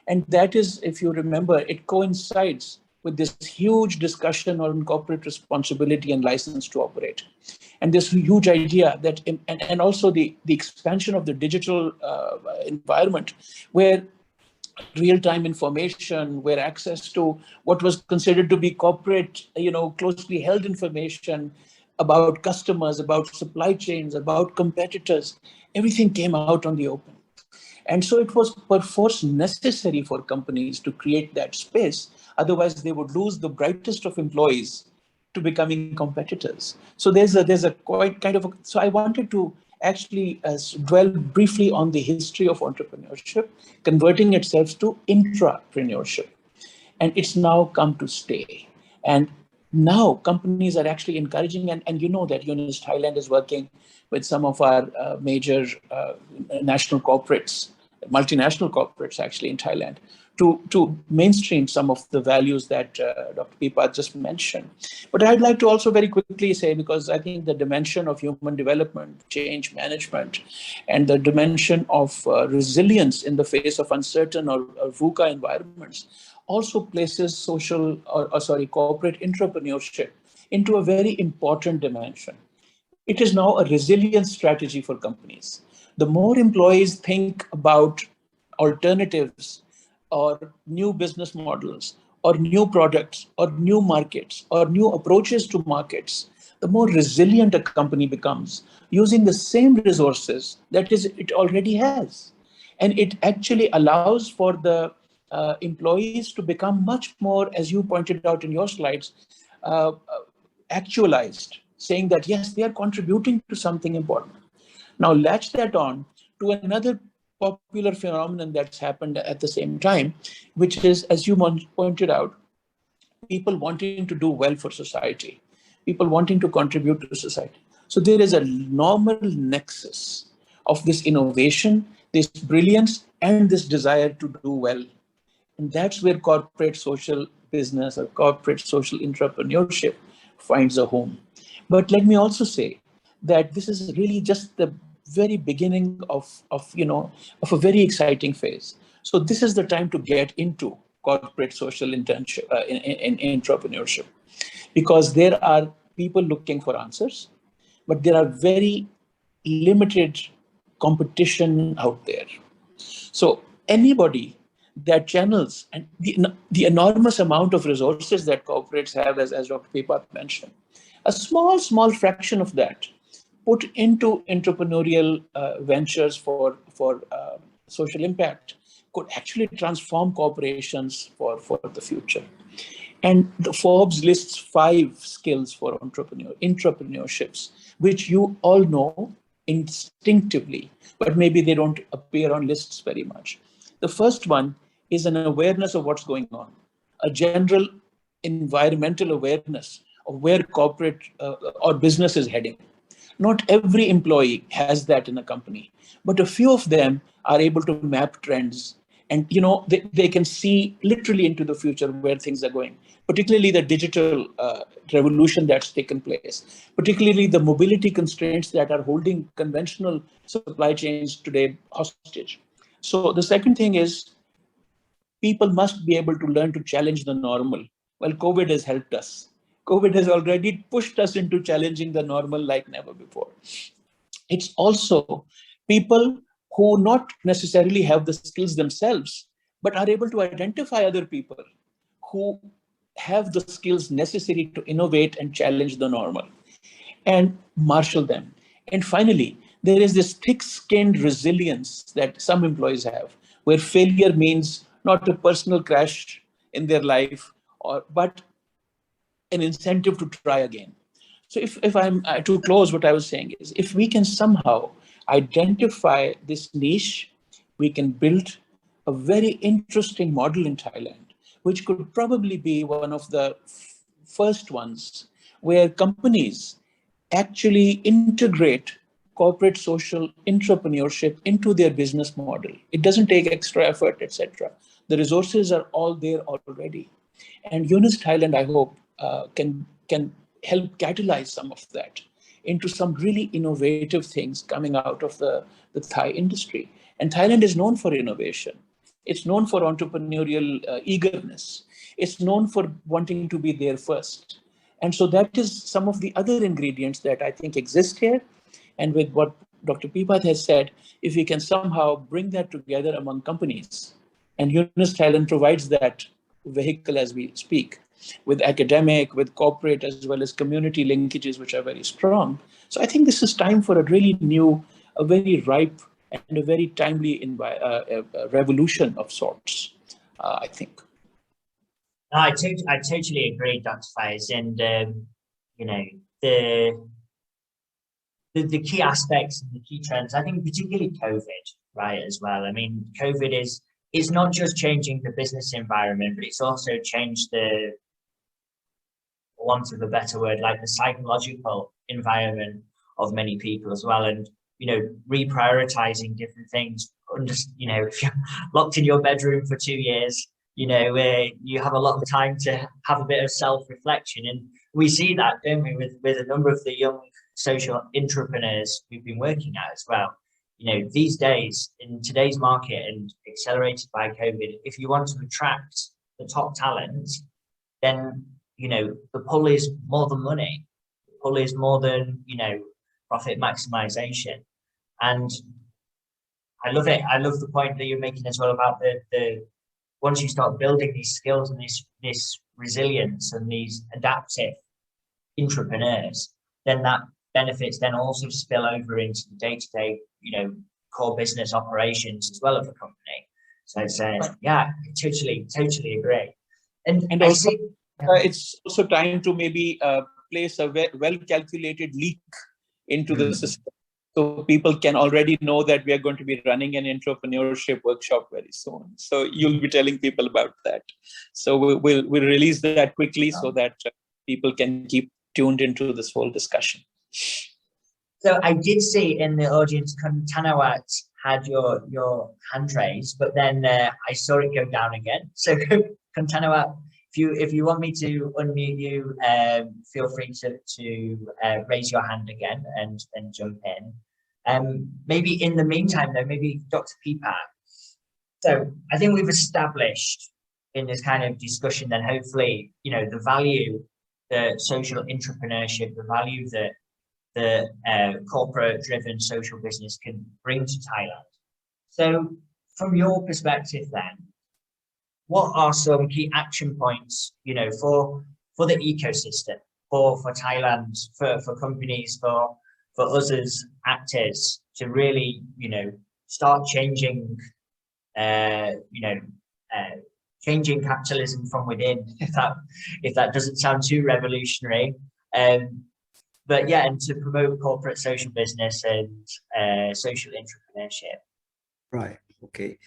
and that is, if you remember, it coincides with this huge discussion on corporate responsibility and license to operate. And this huge idea that, and also the expansion of the digital environment, where real-time information, where access to what was considered to be corporate, closely held information about customers, about supply chains, about competitors, everything came out on the open. And so it was perforce necessary for companies to create that space. Otherwise, they would lose the brightest of employees to becoming competitors. So there's a quite kind of a, so I wanted to actually dwell briefly on the history of entrepreneurship, converting itself to intrapreneurship. And it's now come to stay. And now companies are actually encouraging, and you know that Yunus Thailand is working with some of our major national corporates, multinational corporates actually in Thailand, to mainstream some of the values that Dr. Pipa just mentioned. But I'd like to also very quickly say, because I think the dimension of human development, change management, and the dimension of resilience in the face of uncertain or VUCA environments also places corporate entrepreneurship into a very important dimension. It is now a resilience strategy for companies. The more employees think about alternatives or new business models or new products or new markets or new approaches to markets, the more resilient a company becomes using the same resources that it already has. And it actually allows for the employees to become much more, as you pointed out in your slides, actualized, saying that, yes, they are contributing to something important. Now, latch that on to another popular phenomenon that's happened at the same time, which is, as you pointed out, people wanting to do well for society, people wanting to contribute to society. So there is a normal nexus of this innovation, this brilliance, and this desire to do well. And that's where corporate social business or corporate social entrepreneurship finds a home. But let me also say that this is really just the very beginning of a very exciting phase. So this is the time to get into corporate social internship in entrepreneurship, because there are people looking for answers, but there are very limited competition out there. So anybody that channels and the enormous amount of resources that corporates have, as Dr. Pipa mentioned, a small fraction of that put into entrepreneurial ventures for social impact could actually transform corporations for the future. And the Forbes lists 5 skills for entrepreneurships, which you all know instinctively, but maybe they don't appear on lists very much. The first one is an awareness of what's going on, a general environmental awareness of where corporate or business is heading. Not every employee has that in a company, but a few of them are able to map trends, and they can see literally into the future where things are going, particularly the digital revolution that's taken place, particularly the mobility constraints that are holding conventional supply chains today hostage. So the second thing is people must be able to learn to challenge the normal. Well, COVID has helped us. COVID has already pushed us into challenging the normal like never before. It's also people who not necessarily have the skills themselves, but are able to identify other people who have the skills necessary to innovate and challenge the normal and marshal them. And finally, there is this thick-skinned resilience that some employees have, where failure means not a personal crash in their life, but an incentive to try again. So if I'm to close, what I was saying is, if we can somehow identify this niche, we can build a very interesting model in Thailand, which could probably be one of the first ones where companies actually integrate corporate social entrepreneurship into their business model. It doesn't take extra effort, etc. The resources are all there already. And Yunus Thailand, I hope, can help catalyze some of that into some really innovative things coming out of the Thai industry. And Thailand is known for innovation. It's known for entrepreneurial eagerness. It's known for wanting to be there first. And so that is some of the other ingredients that I think exist here. And with what Dr. Pipat has said, if we can somehow bring that together among companies, and Yunus Thailand provides that vehicle as we speak, with academic, with corporate, as well as community linkages, which are very strong. So I think this is time for a really new, a very ripe and a very timely revolution of sorts, I think. No, I totally agree, Dr. Faiz, and you know, the key aspects and the key trends, I think particularly COVID, right, as well. I mean, COVID is not just changing the business environment, but it's also changed the, for want of a better word, like the psychological environment of many people as well. And, you know, reprioritizing different things. You know, if you're locked in your bedroom for 2 years, you know, you have a lot of time to have a bit of self-reflection. And we see that, don't we, with a number of the young social intrapreneurs we've been working at as well. You know, these days, in today's market and accelerated by COVID, if you want to attract the top talent, then, you know, the pull is more than money. The pull is more than, you know, profit maximization. And I love it. I love the point that you're making as well about the once you start building these skills and this resilience and these adaptive intrapreneurs, then that benefits then also spill over into the day-to-day, you know, core business operations as well of the company. So it's yeah, totally agree. And I also, see it's also time to maybe place a well-calculated leak into the system, so people can already know that we are going to be running an intrapreneurship workshop very soon. So you'll be telling people about that. So we'll release that quickly so that people can keep tuned into this whole discussion. So I did see in the audience, Tanawat had your hand raised, but then I saw it go down again. So Tanawat, if you want me to unmute you, feel free to raise your hand again and jump in. Maybe in the meantime, though, maybe Dr. Peepak. So I think we've established in this kind of discussion, then hopefully, you know, the value that social intrapreneurship, the value that the corporate-driven social business can bring to Thailand. So from your perspective then, what are some key action points, you know, for the ecosystem, for Thailand, for companies, for us as actors to really, you know, start changing, changing capitalism from within, if that doesn't sound too revolutionary. But yeah, and to promote corporate social business and social entrepreneurship. Right. Okay.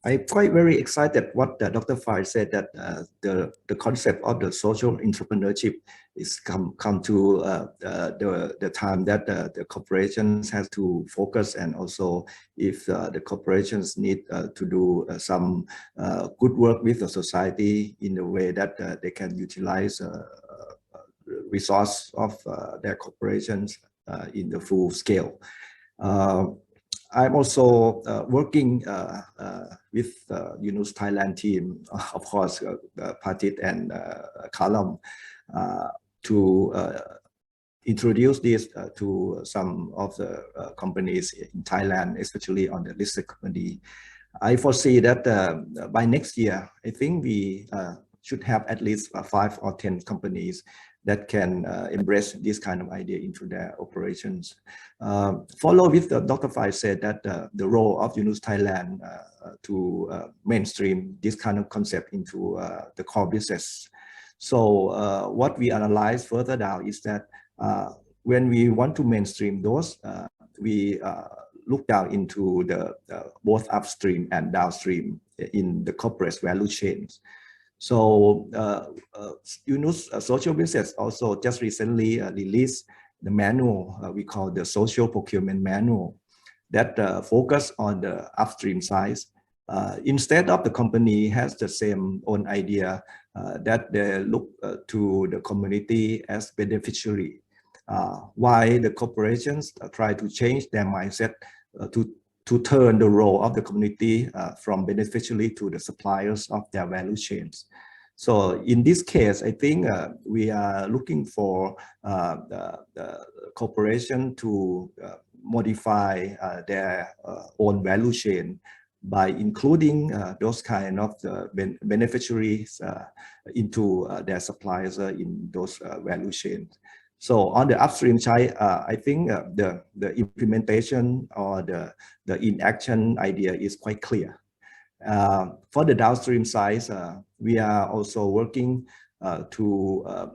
I'm quite very excited what Dr. Fai said, that the concept of the social entrepreneurship is come to the time that the corporations have to focus, and also if the corporations need to do some good work with the society in a way that they can utilize resource of their corporations in the full scale. I'm also working with Yunus Thailand team, of course, Patit and Kalam, to introduce this to some of the companies in Thailand, especially on the listed company. I foresee that by next year, I think we should have at least 5 or 10 companies that can embrace this kind of idea into their operations. Follow with Dr. Fai said that the role of Yunus Thailand to mainstream this kind of concept into the core business. So what we analyze further down is that when we want to mainstream those, we look down into the both upstream and downstream in the corporate value chains. So Yunus Social Business also just recently released the manual we call the Social Procurement Manual that focus on the upstream side. Instead of the company has the same own idea that they look to the community as beneficiary, while the corporations try to change their mindset to turn the role of the community from beneficiary to the suppliers of their value chains. So in this case, I think we are looking for the corporation to modify their own value chain by including those kind of beneficiaries into their suppliers in those value chains. So on the upstream side, I think the implementation or the in-action idea is quite clear. For the downstream side, we are also working to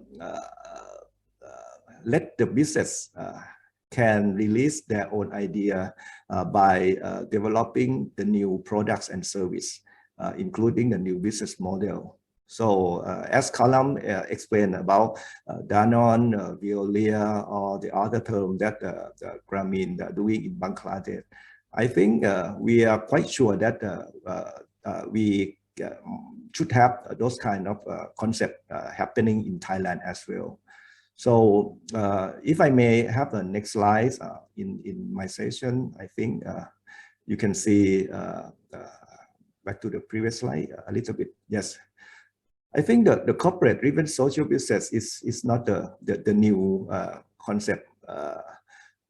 let the business can release their own idea by developing the new products and service, including the new business model. So as Column explained about Danone, Veolia, or the other term that Grameen are doing in Bangladesh, I think we are quite sure that we should have those kind of concept happening in Thailand as well. So if I may have the next slide in my session, I think you can see back to the previous slide a little bit. Yes. I think the corporate driven social business is not the new concept.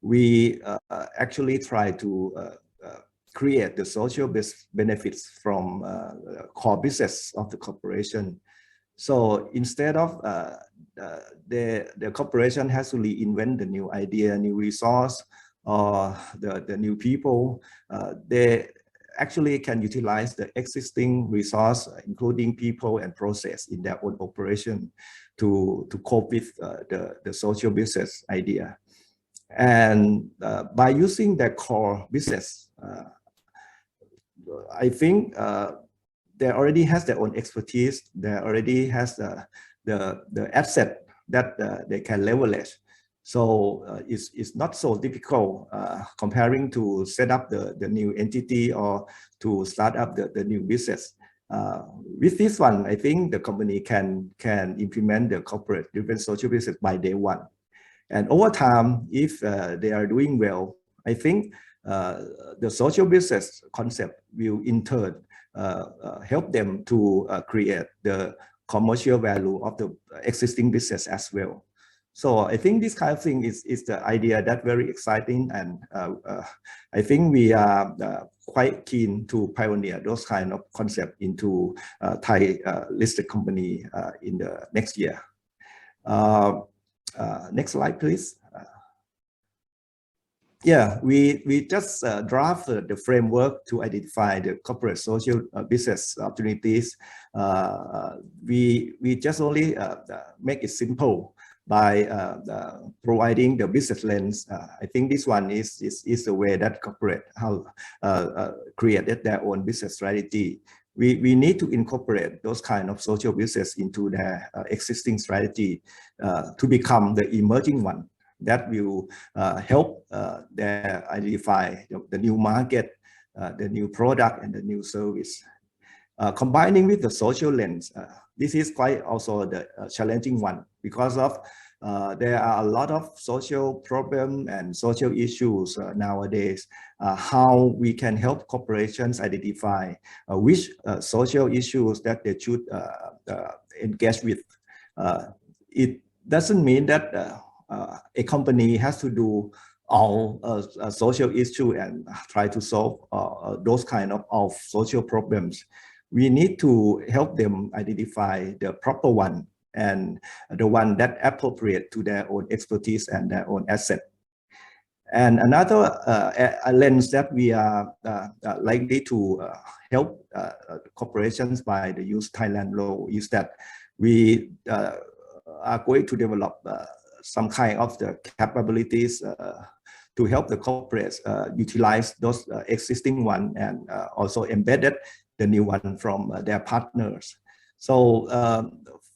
We actually try to create the social benefits from core business of the corporation. So instead of the corporation has to reinvent the new idea, new resource, or the new people, they actually can utilize the existing resource, including people and process in their own operation to cope with the social business idea. And by using their core business, I think they already has their own expertise. They already has the asset that they can leverage. So it's not so difficult comparing to set up the new entity or to start up the new business. With this one, I think the company can implement the corporate driven social business by day one. And over time, if they are doing well, I think the social business concept will in turn help them to create the commercial value of the existing business as well. So I think this kind of thing is the idea that's very exciting, and I think we are quite keen to pioneer those kind of concepts into Thai listed company in the next year. Next slide, please. Yeah, we just drafted the framework to identify the corporate social business opportunities. We just only make it simple by providing the business lens. I think this one is the way that corporate created their own business strategy. We need to incorporate those kind of social business into their existing strategy to become the emerging one that will help them identify the new market, the new product, and the new service. Combining with the social lens, this is quite also the challenging one because of there are a lot of social problems and social issues nowadays. How we can help corporations identify which social issues that they should engage with. It doesn't mean that a company has to do all social issue and try to solve those kind of social problems. We need to help them identify the proper one and the one that appropriate to their own expertise and their own asset. And another lens that we are likely to help corporations by the Yunus Thailand law is that we are going to develop some kind of the capabilities to help the corporates utilize those existing one and also embedded the new one from their partners. So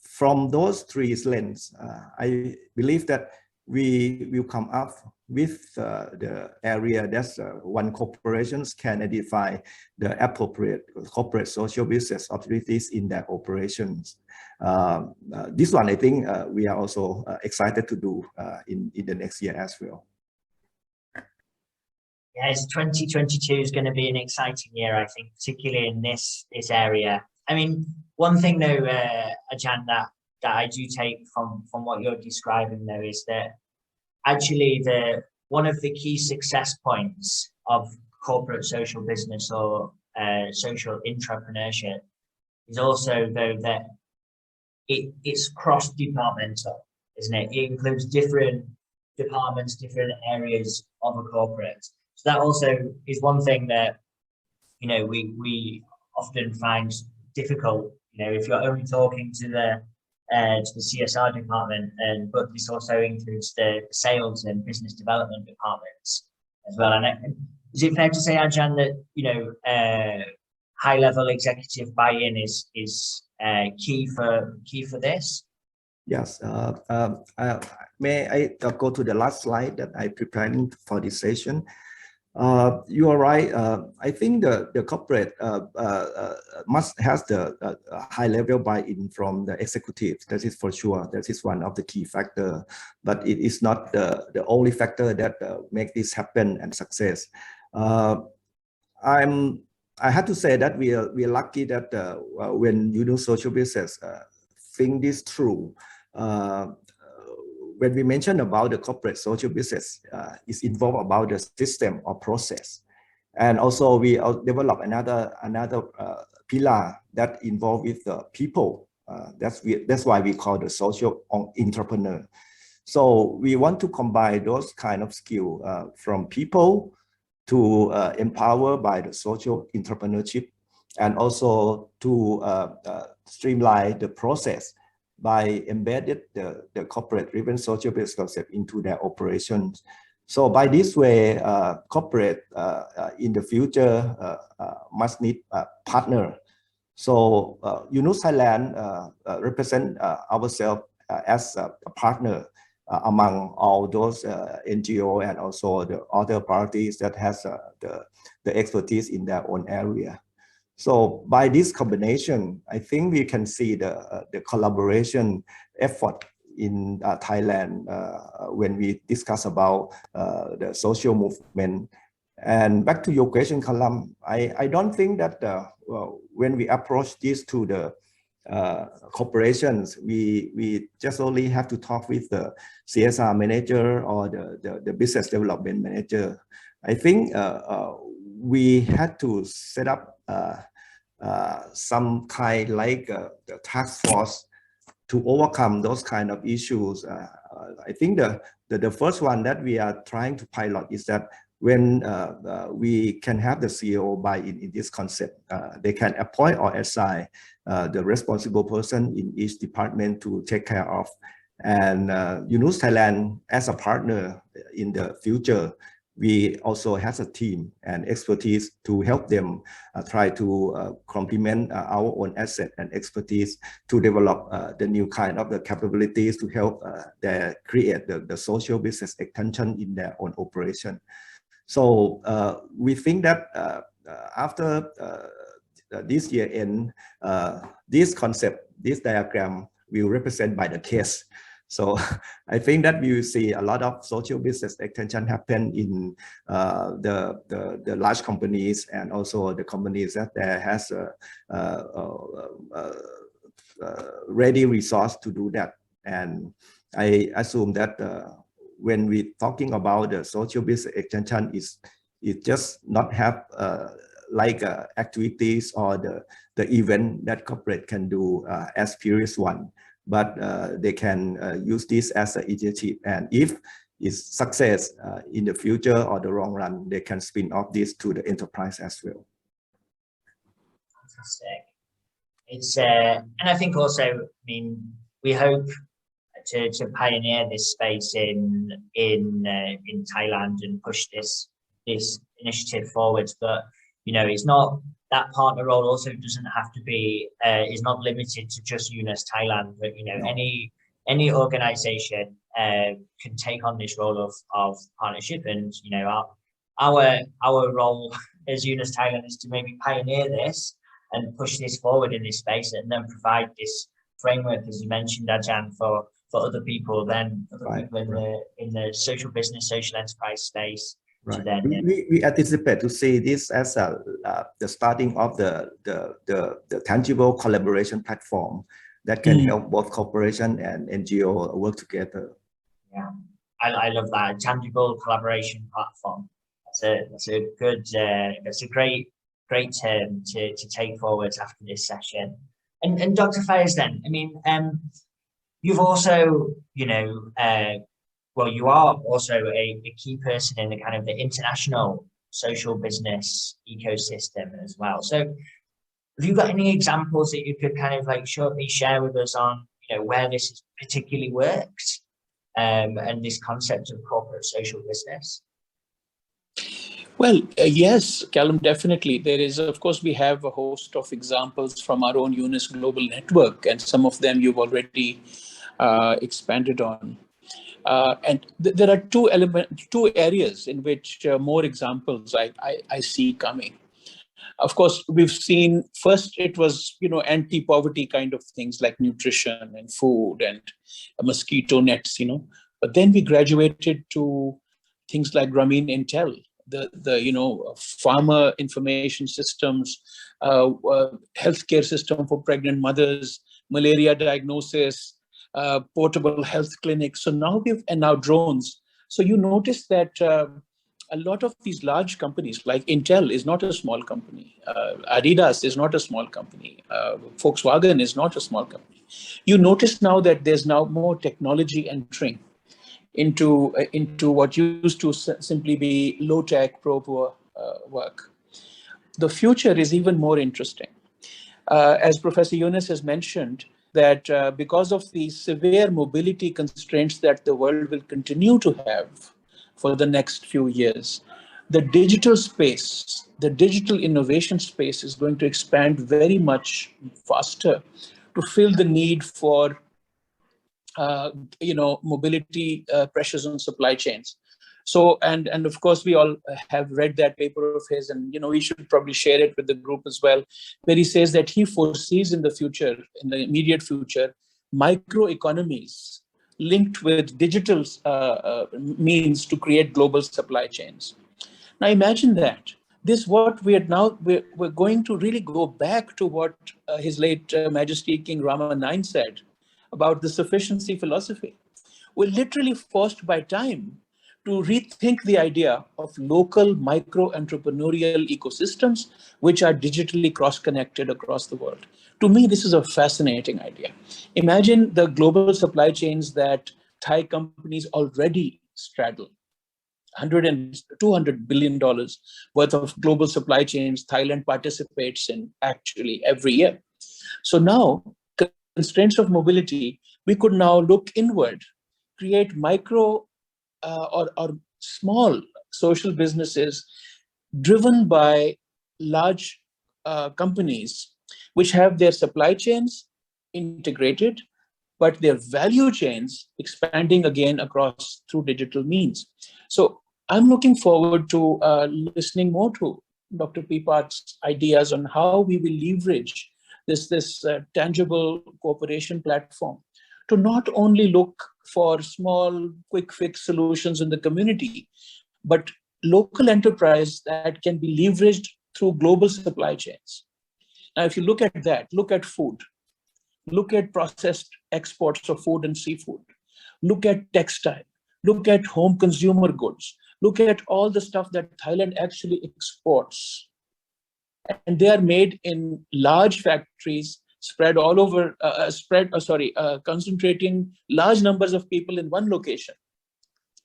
from those three lenses, I believe that we will come up with the area that one corporations can identify the appropriate corporate social business opportunities in their operations. This one, I think we are also excited to do in the next year as well. Yes, 2022 is going to be an exciting year, I think, particularly in this area. I mean, one thing though, Ajahn, that I do take from what you're describing though is that actually one of the key success points of corporate social business or social intrapreneurship is also though that it's cross-departmental, isn't it? It includes different departments, different areas of a corporate. So that also is one thing that, you know, we often find difficult. You know, if you're only talking to the CSR department, but this also includes the sales and business development departments as well. And is it fair to say, Ajahn, that, you know, high-level executive buy-in is key for this? Yes. May I go to the last slide that I prepared for this session? You are right. I think the corporate must has the high level buy-in from the executives. That is for sure. That is one of the key factor, but it is not the only factor that make this happen and success. I have to say that we are lucky that when you do social business, think this through. When we mention about the corporate social business, is involved about the system or process, and also we develop another pillar that involved with the people. That's why we call the social entrepreneur. So we want to combine those kind of skill from people to empower by the social entrepreneurship, and also to streamline the process by embedded the corporate-driven social business concept into their operations. So by this way, corporate in the future must need a partner. So Yunus Thailand represent ourselves as a partner among all those NGO and also the other parties that has the expertise in their own area. So by this combination, I think we can see the collaboration effort in Thailand when we discuss about the social movement. And back to your question, Kalam, I don't think that when we approach this to the corporations, we just only have to talk with the CSR manager or the business development manager. I think we had to set up some kind like the task force to overcome those kind of issues. I think the first one that we are trying to pilot is that when we can have the CEO buy in this concept, they can appoint or assign the responsible person in each department to take care of. And Yunus Thailand as a partner in the future, we also have a team and expertise to help them try to complement our own asset and expertise to develop the new kind of the capabilities to help create the social business extension in their own operation. So we think that after this year end, this concept, this diagram will represent by the case. So I think that we will see a lot of social business extension happen in the large companies and also the companies that there has ready resource to do that. And I assume that when we talking about the social business extension, it just not have like activities or the event that corporate can do as previous one. But they can use this as an initiative, and if it's success in the future or the long run, they can spin off this to the enterprise as well. Fantastic. It's and I think also, I mean, we hope to pioneer this space in Thailand and push this initiative forwards. But you know, it's not. That partner role also doesn't have to be is not limited to just Yunus Thailand, but you know, any organization can take on this role of partnership. And you know, our role as Yunus Thailand is to maybe pioneer this and push this forward in this space, and then provide this framework, as you mentioned, Ajahn, for other people, then people in the social business, social enterprise space. Right. We anticipate to see this as the starting of the tangible collaboration platform that can help both corporation and NGO work together. Yeah, I love that tangible collaboration platform. That's a good. That's a great great to take forward after this session. And Dr. Faiz then, I mean, you've also, you know, well, you are also a key person in the kind of the international social business ecosystem as well. So have you got any examples that you could kind of like shortly share with us on, you know, where this has particularly worked, and this concept of corporate social business? Well, yes, Callum, definitely. There is, of course, we have a host of examples from our own Yunus Global Network, and some of them you've already expanded on. And there are two areas in which more examples I see coming. Of course, we've seen first it was, you know, anti-poverty kind of things like nutrition and food and mosquito nets, you know. But then we graduated to things like Grameen Intel, the you know, farmer information systems, healthcare system for pregnant mothers, malaria diagnosis, portable health clinics. So now and now drones. So you notice that a lot of these large companies like Intel is not a small company. Adidas is not a small company. Volkswagen is not a small company. You notice now that there's now more technology entering into what used to simply be low-tech pro work. The future is even more interesting. As Professor Yunus has mentioned, that because of the severe mobility constraints that the world will continue to have for the next few years, the digital space, the digital innovation space is going to expand very much faster to fill the need for you know, mobility pressures on supply chains. So, and of course, we all have read that paper of his, and, you know, we should probably share it with the group as well, where he says that he foresees in the future, in the immediate future, microeconomies linked with digital means to create global supply chains. Now, imagine that. This what we are now, we're going to really go back to what His late Majesty King Rama IX said about the sufficiency philosophy. We're literally forced by time to rethink the idea of local micro-entrepreneurial ecosystems which are digitally cross-connected across the world. To me, this is a fascinating idea. Imagine the global supply chains that Thai companies already straddle. $100 and $200 billion worth of global supply chains Thailand participates in actually every year. So now, constraints of mobility, we could now look inward, create micro or small social businesses driven by large companies which have their supply chains integrated, but their value chains expanding again across through digital means. So I'm looking forward to listening more to Dr. Peepat's ideas on how we will leverage this tangible cooperation platform to not only look for small, quick fix solutions in the community, but local enterprise that can be leveraged through global supply chains. Now, if you look at that, look at food, look at processed exports of food and seafood, look at textile, look at home consumer goods, look at all the stuff that Thailand actually exports. And they are made in large factories spread all over, concentrating large numbers of people in one location.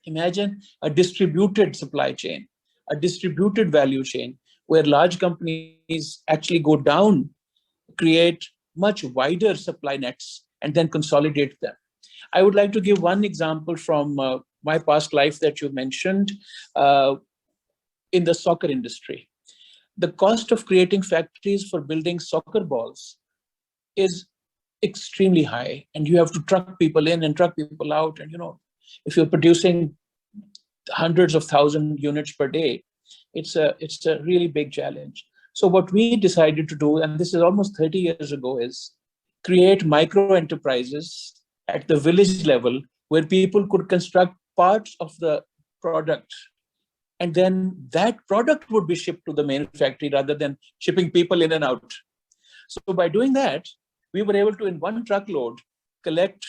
Imagine a distributed supply chain, a distributed value chain, where large companies actually go down, create much wider supply nets, and then consolidate them. I would like to give one example from my past life that you mentioned in the soccer industry. The cost of creating factories for building soccer balls is extremely high, and you have to truck people in and truck people out. And, you know, if you're producing hundreds of thousand units per day, it's a really big challenge. So what we decided to do, and this is almost 30 years ago, is create micro enterprises at the village level where people could construct parts of the product, and then that product would be shipped to the main factory rather than shipping people in and out. So by doing that, we were able to, in one truckload, collect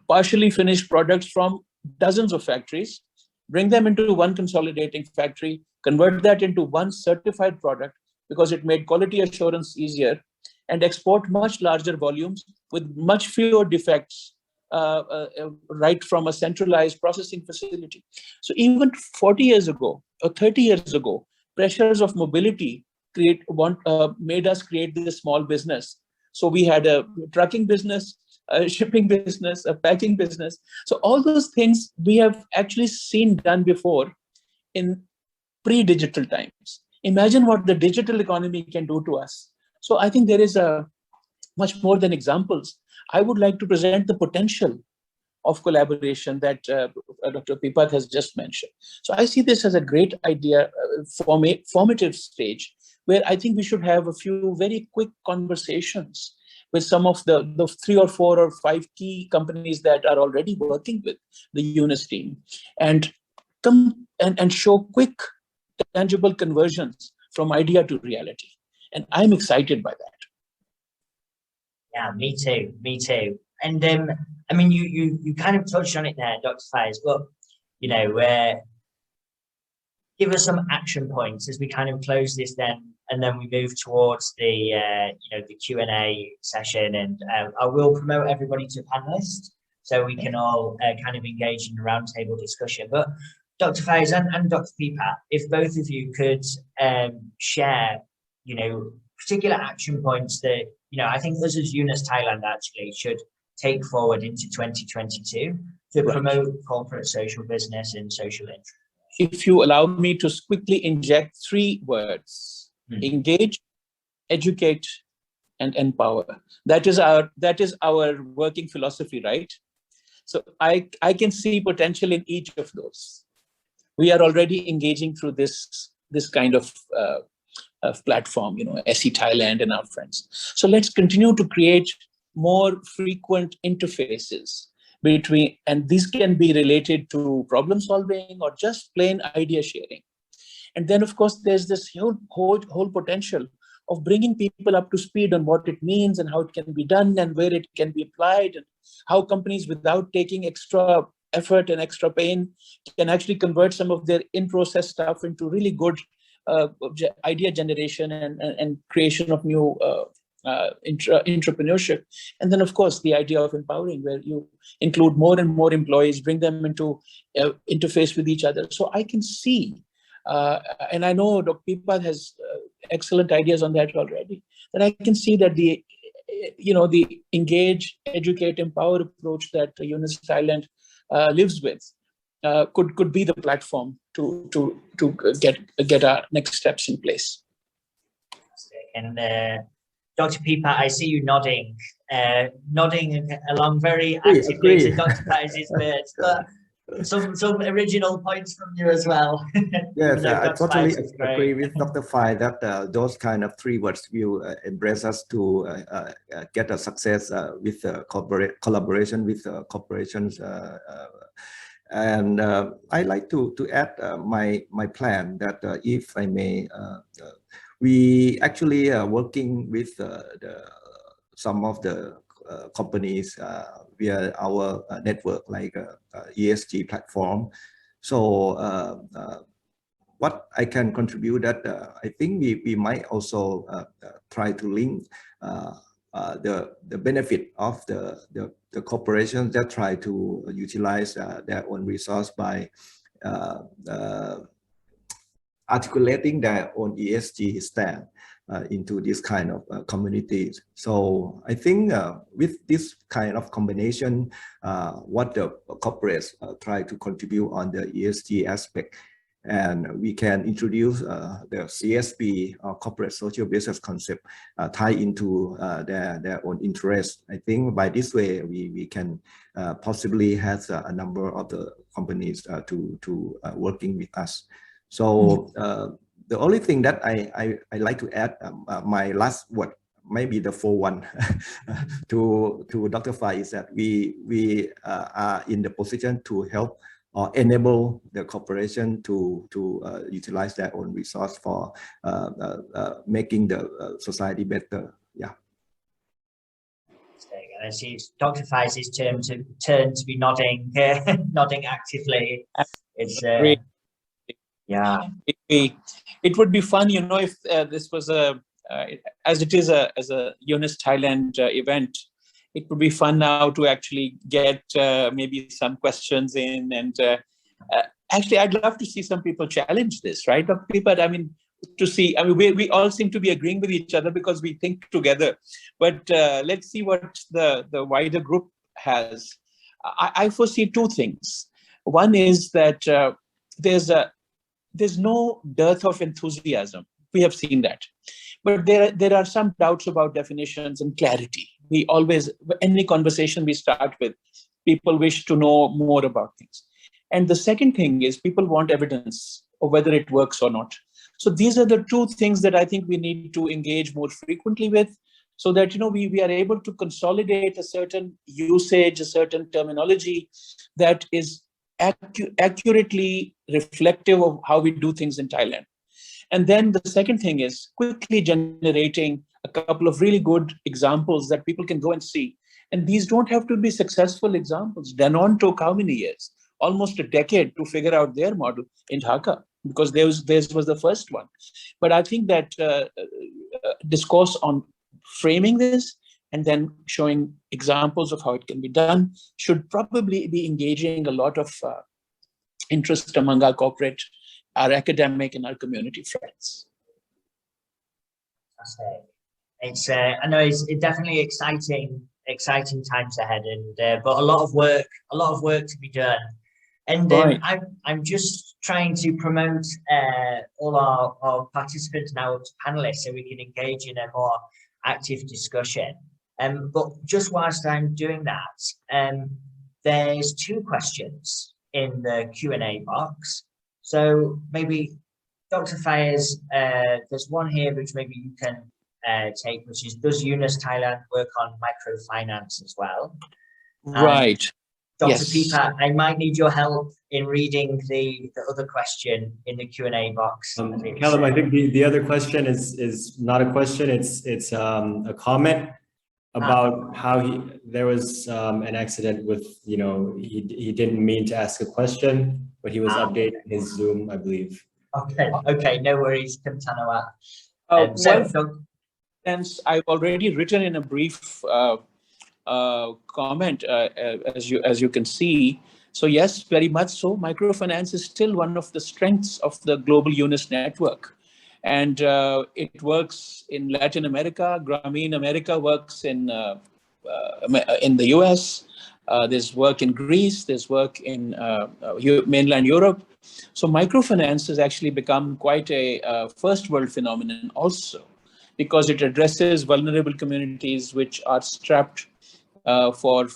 partially finished products from dozens of factories, bring them into one consolidating factory, convert that into one certified product because it made quality assurance easier, and export much larger volumes with much fewer defects right from a centralized processing facility. So even 40 years ago or 30 years ago, pressures of mobility made us create this small business. So we had a trucking business, a shipping business, a packing business. So all those things we have actually seen done before in pre-digital times. Imagine what the digital economy can do to us. So I think there is much more than examples. I would like to present the potential of collaboration that Dr. Pipat has just mentioned. So I see this as a great idea, formative stage, where I think we should have a few very quick conversations with some of the 3 or 4 or 5 key companies that are already working with the Yunus team, and come and show quick, tangible conversions from idea to reality. And I'm excited by that. Yeah, me too. And I mean, you kind of touched on it there, Dr. Faiz, but you know, give us some action points as we kind of close this then, and then we move towards the the Q&A session. And I will promote everybody to panelists so we can all kind of engage in a roundtable discussion. But Dr. Faiz and Dr. Pipat, if both of you could share, particular action points that, I think us as Yunus Thailand actually should take forward into 2022 to promote corporate social business and social interest. If you allow me to quickly inject 3 words: engage, educate, and empower. That is our working philosophy, right? So I can see potential in each of those. We are already engaging through this kind of platform, SE Thailand and our friends. So let's continue to create more frequent interfaces between, and these can be related to problem solving or just plain idea sharing. And then, of course, there's this whole potential of bringing people up to speed on what it means and how it can be done and where it can be applied, and how companies, without taking extra effort and extra pain, can actually convert some of their in-process stuff into really good idea generation and creation of new intrapreneurship. And then, of course, the idea of empowering, where you include more and more employees, bring them into interface with each other. So I can see, and I know Dr. Pipat has excellent ideas on that already, that I can see that the engage, educate, empower approach that Yunus Thailand lives with could be the platform to get our next steps in place. And Dr. Pipat, I see you nodding along very actively to Dr. Faiz's words, but some original points from you as well. Yes, I totally agree with Dr. Fai that those kind of 3 words will embrace us to get a success with collaboration with corporations. And I like to add my plan that if I may, we actually are working with some of the companies via our network, like ESG platform. So what I can contribute that I think we might also try to link the benefit of the corporations that try to utilize their own resource by articulating their own ESG stand into this kind of communities. So I think with this kind of combination, what the corporates try to contribute on the ESG aspect, and we can introduce the CSB, corporate social business concept, tie into their own interests. I think by this way we can possibly have a number of the companies to working with us. So the only thing that I like to add, my last word, maybe the 4-1 to Dr. Fai, is that we are in the position to help or enable the corporation to utilize their own resource for making the society better. Yeah. I see it's Dr. Faiz's turn to be nodding, nodding actively. It's Great. yeah. It would be fun, you know, if this was as it is as a Yunus Thailand event. It would be fun now to actually get maybe some questions in, and actually, I'd love to see some people challenge this, right? But people, I mean, to see, I mean, we all seem to be agreeing with each other because we think together. But let's see what the wider group has. I foresee two things. One is that there's no dearth of enthusiasm. We have seen that. But there are some doubts about definitions and clarity. We always, any conversation we start with, people wish to know more about things. And the second thing is people want evidence of whether it works or not. So these are the two things that I think we need to engage more frequently with, so that, you know, we are able to consolidate a certain usage, a certain terminology that is accurately reflective of how we do things in Thailand. And then the second thing is quickly generating a couple of really good examples that people can go and see. And these don't have to be successful examples. Danone took how many years? Almost a decade to figure out their model in Dhaka, because theirs was the first one. But I think that discourse on framing this and then showing examples of how it can be done should probably be engaging a lot of interest among our corporate, our academic, and our community friends. It's I know it's definitely exciting times ahead, and but a lot of work to be done. And Right. I'm just trying to promote all our participants now up to panelists, so we can engage in a more active discussion. But just whilst I'm doing that, there's two questions in the Q&A box. So maybe Dr. Fayez, there's one here which maybe you can take, which is, does Yunus Thailand work on microfinance as well? Right. Dr. Yes. Pipa, I might need your help in reading the other question in the Q&A box. Callum, I think the other question is not a question. It's a comment about how there was an accident with, you know, he didn't mean to ask a question, but he was updating his Zoom, I believe. Okay, no worries, Kantanawa. Since I've already written in a brief comment, as you can see. So yes, very much so. Microfinance is still one of the strengths of the global Yunus network, and it works in Latin America. Grameen America works in the US. There's work in Greece. There's work in mainland Europe. So microfinance has actually become quite a first world phenomenon also, because it addresses vulnerable communities which are strapped for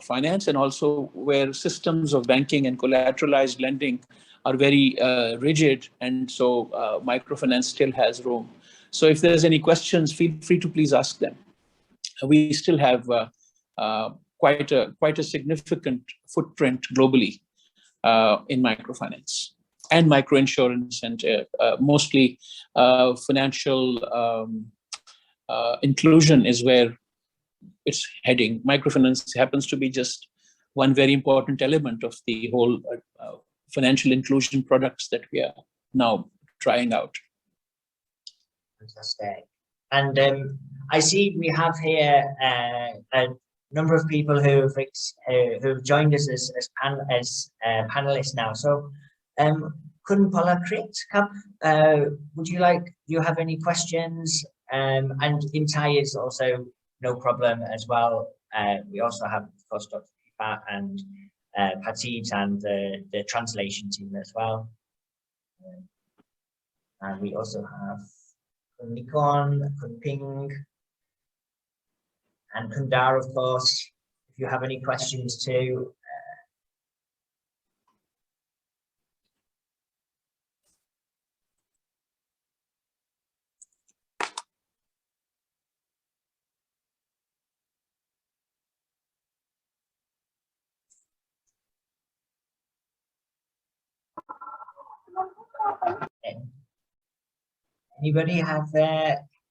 finance, and also where systems of banking and collateralized lending are very rigid, and so microfinance still has room. So if there's any questions, feel free to please ask them. We still have quite a significant footprint globally in microfinance and microinsurance, and mostly financial inclusion is where it's heading. Microfinance happens to be just one very important element of the whole financial inclusion products that we are now trying out. Fantastic. And I see we have here a number of people who have joined us as panelists now. So, Kun Polakrit, would you have any questions? And in Thai is also no problem as well. We also have, of course, Dr. Pipa and Patid and the translation team as well. And we also have Kun Nikon, Kun Ping, and Kundar, of course. If you have any questions too. Anybody have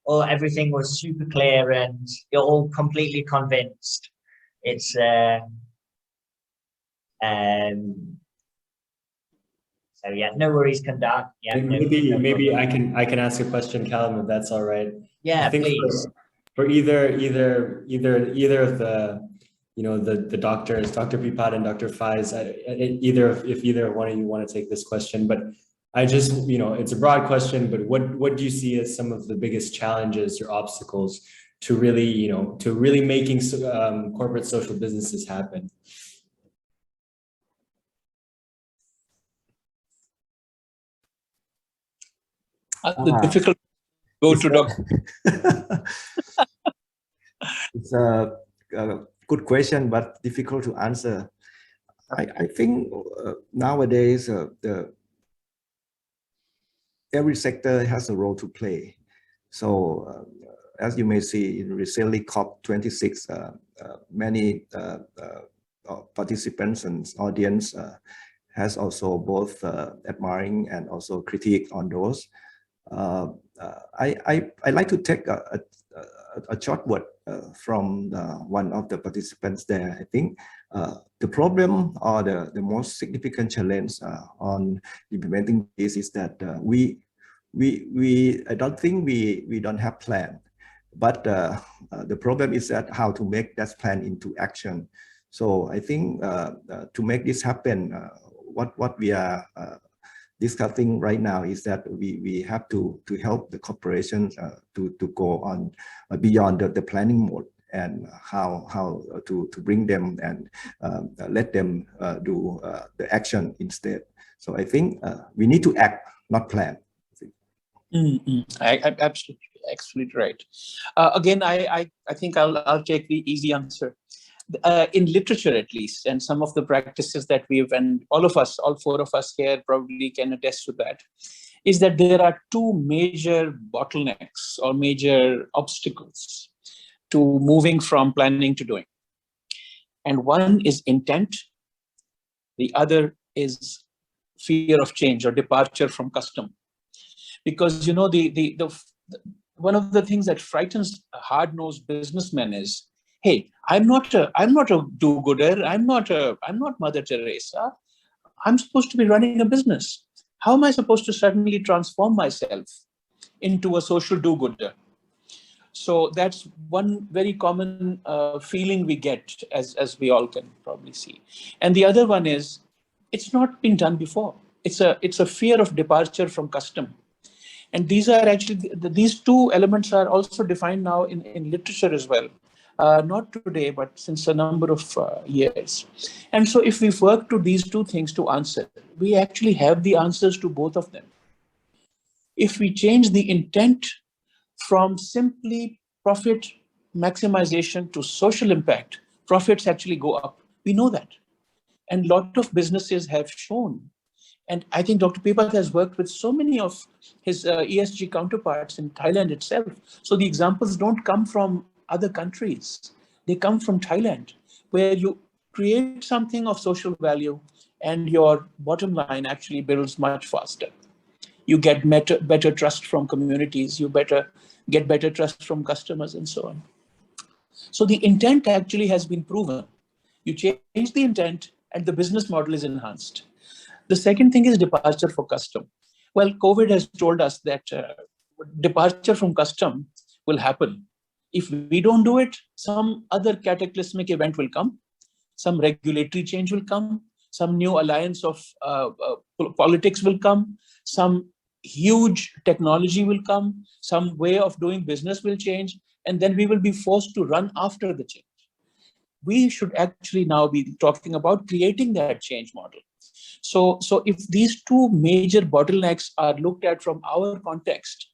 or everything was super clear and you're all completely convinced? It's So yeah, no worries, Kandar. Yeah, maybe I can ask a question, Callum, if that's all right. Yeah, I think please. For either of the the doctors, Dr. Pipat and Dr. Faiz, if either one of you want to take this question, but I just, it's a broad question, but what do you see as some of the biggest challenges or obstacles to really making corporate social businesses happen? The difficult go to doctor. It's a good question, but difficult to answer. I think nowadays every sector has a role to play. So as you may see in recently COP26, many participants and audience has also both admiring and also critique on those. I like to take a short word from one of the participants there. I think the problem or the most significant challenge on implementing this is that I don't think we don't have plan, but the problem is that how to make that plan into action. So I think to make this happen, what we are discussing right now is that we have to help the corporations to go on beyond the planning mode, and how to bring them and let them do the action instead. So I think we need to act, not plan. I absolutely right. Again, I think I'll take the easy answer. In literature, at least, and some of the practices that we've, and all four of us here probably can attest to that, is that there are two major bottlenecks or major obstacles to moving from planning to doing. And one is intent. The other is fear of change or departure from custom. Because, one of the things that frightens hard-nosed businessmen is, hey, I'm not a do-gooder. I'm not Mother Teresa. I'm supposed to be running a business. How am I supposed to suddenly transform myself into a social do-gooder? So that's one very common feeling we get, as we all can probably see. And the other one is, it's not been done before. It's a fear of departure from custom. And these are actually, these two elements are also defined now in literature as well. Not today, but since a number of years. And so if we work to these two things to answer, we actually have the answers to both of them. If we change the intent from simply profit maximization to social impact, profits actually go up. We know that. And a lot of businesses have shown. And I think Dr. Pipat has worked with so many of his ESG counterparts in Thailand itself. So the examples don't come from other countries. They come from Thailand, where you create something of social value and your bottom line actually builds much faster. You get better trust from communities, you get better trust from customers and so on. So the intent actually has been proven. You change the intent and the business model is enhanced. The second thing is departure for custom. Well, COVID has told us that departure from custom will happen. If we don't do it, some other cataclysmic event will come, some regulatory change will come, some new alliance of politics will come, some huge technology will come, some way of doing business will change, and then we will be forced to run after the change. We should actually now be talking about creating that change model. So if these two major bottlenecks are looked at from our context,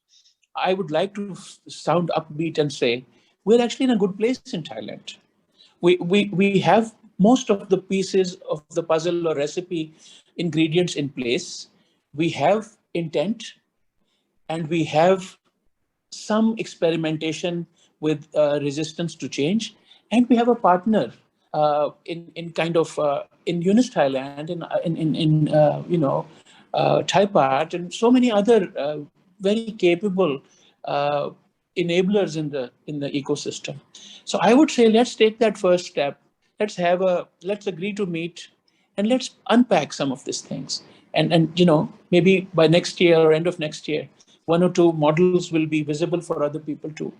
I would like to sound upbeat and say, we're actually in a good place in Thailand. We have most of the pieces of the puzzle or recipe ingredients in place. We have intent and we have some experimentation with resistance to change. And we have a partner in Yunus Thailand, in Thai part, and so many other very capable enablers in the ecosystem. So I would say, let's take that first step. Let's agree to meet and let's unpack some of these things. And you know, maybe by next year or end of next year, 1 or 2 models will be visible for other people to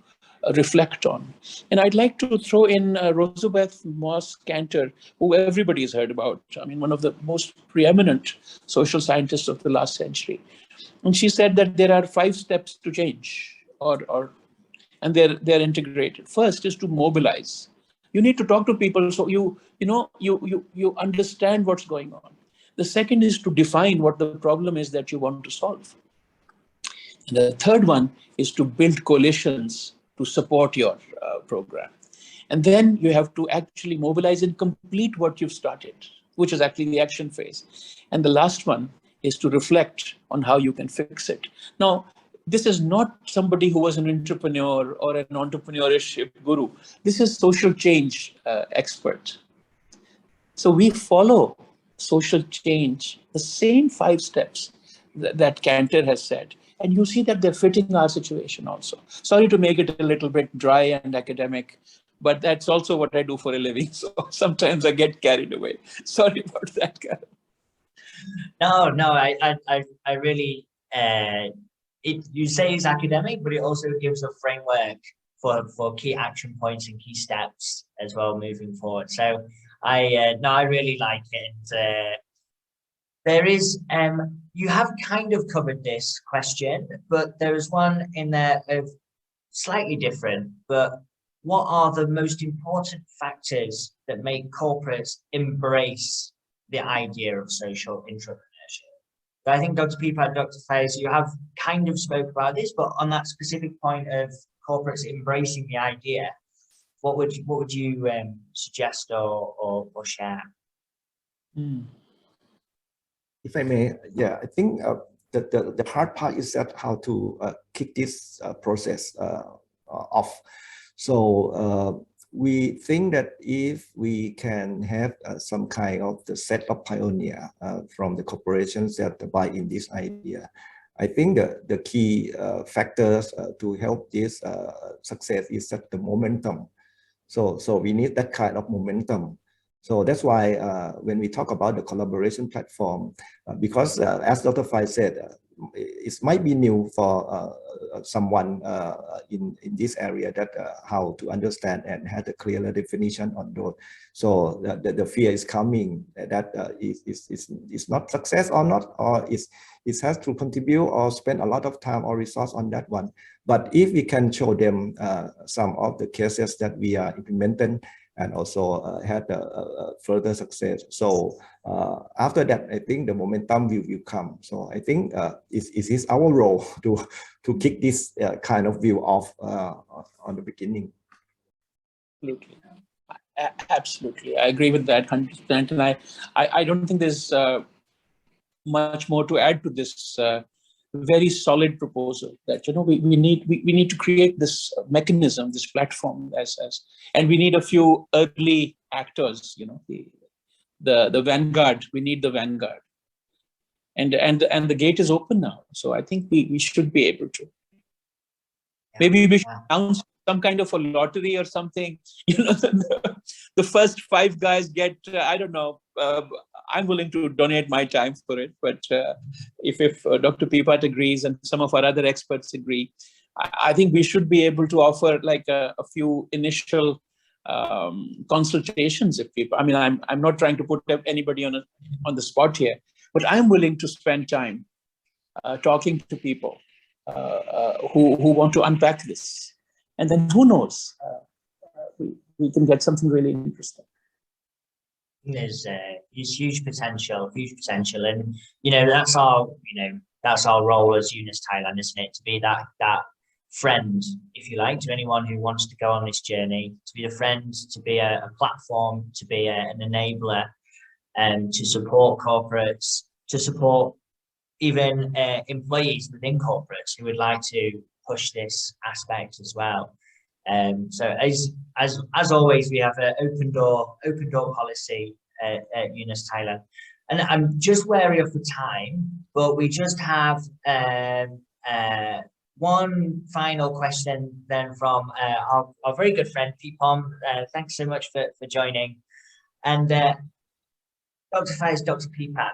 reflect on. And I'd like to throw in Rosabeth Moss Cantor, who everybody's heard about. I mean, one of the most preeminent social scientists of the last century. And she said that there are 5 steps to change, and they're integrated. First is to mobilize. You need to talk to people so you understand what's going on. The second is to define what the problem is that you want to solve. And the third one is to build coalitions to support your program. And then you have to actually mobilize and complete what you've started, which is actually the action phase. And the last one is to reflect on how you can fix it. Now, this is not somebody who was an entrepreneur or an entrepreneurship guru. This is social change expert. So we follow social change, the same 5 steps that Cantor has said. And you see that they're fitting our situation also. Sorry to make it a little bit dry and academic, but that's also what I do for a living. So sometimes I get carried away. Sorry about that, Karen. No, I really, you say it's academic, but it also gives a framework for key action points and key steps as well moving forward. So I really like it. And, there is, you have kind of covered this question, but there is one in there of slightly different, but what are the most important factors that make corporates embrace the idea of social intrapreneurship? But I think Dr. Peepa and Dr. Faiz, you have kind of spoke about this, but on that specific point of corporates embracing the idea, what would you suggest or share? If I may, yeah, I think the hard part is that how to kick this process off. So we think that if we can have some kind of the set of pioneer from the corporations that buy in this idea, I think the key factors to help this success is that the momentum. So we need that kind of momentum. So that's why when we talk about the collaboration platform, because as Dr. Fai said, it might be new for someone in this area that how to understand and have a clearer definition on those. So the fear is coming that is not success or not, or it has to contribute or spend a lot of time or resource on that one. But if we can show them some of the cases that we are implementing and also had a further success. So after that, I think the momentum will come. So I think it is our role to kick this kind of view off on the beginning. Absolutely. Absolutely. I agree with that 100%. And I don't think there's much more to add to this very solid proposal that, you know, we need to create this mechanism, this platform and we need a few early actors, you know, the vanguard. We need the vanguard, and the gate is open now. So I think we should be able to. Maybe we should announce some kind of a lottery or something. You know, the first 5 guys get, I don't know. I'm willing to donate my time for it, but if Dr. Peepa agrees and some of our other experts agree, I think we should be able to offer like a few initial consultations. If people, I mean, I'm not trying to put anybody on the spot here, but I'm willing to spend time talking to people who want to unpack this, and then who knows, we can get something really interesting. There's huge potential, and you know that's our role as Yunus Thailand, isn't it? To be that friend, if you like, to anyone who wants to go on this journey, to be a friend, to be a platform, to be an enabler, and to support corporates, to support even employees within corporates who would like to push this aspect as well. So as always, we have an open door policy at Yunus Thailand, and I'm just wary of the time, but we just have one final question then from our very good friend Peepom. Thanks so much for joining, and Dr. Faiz, Dr. Peepa,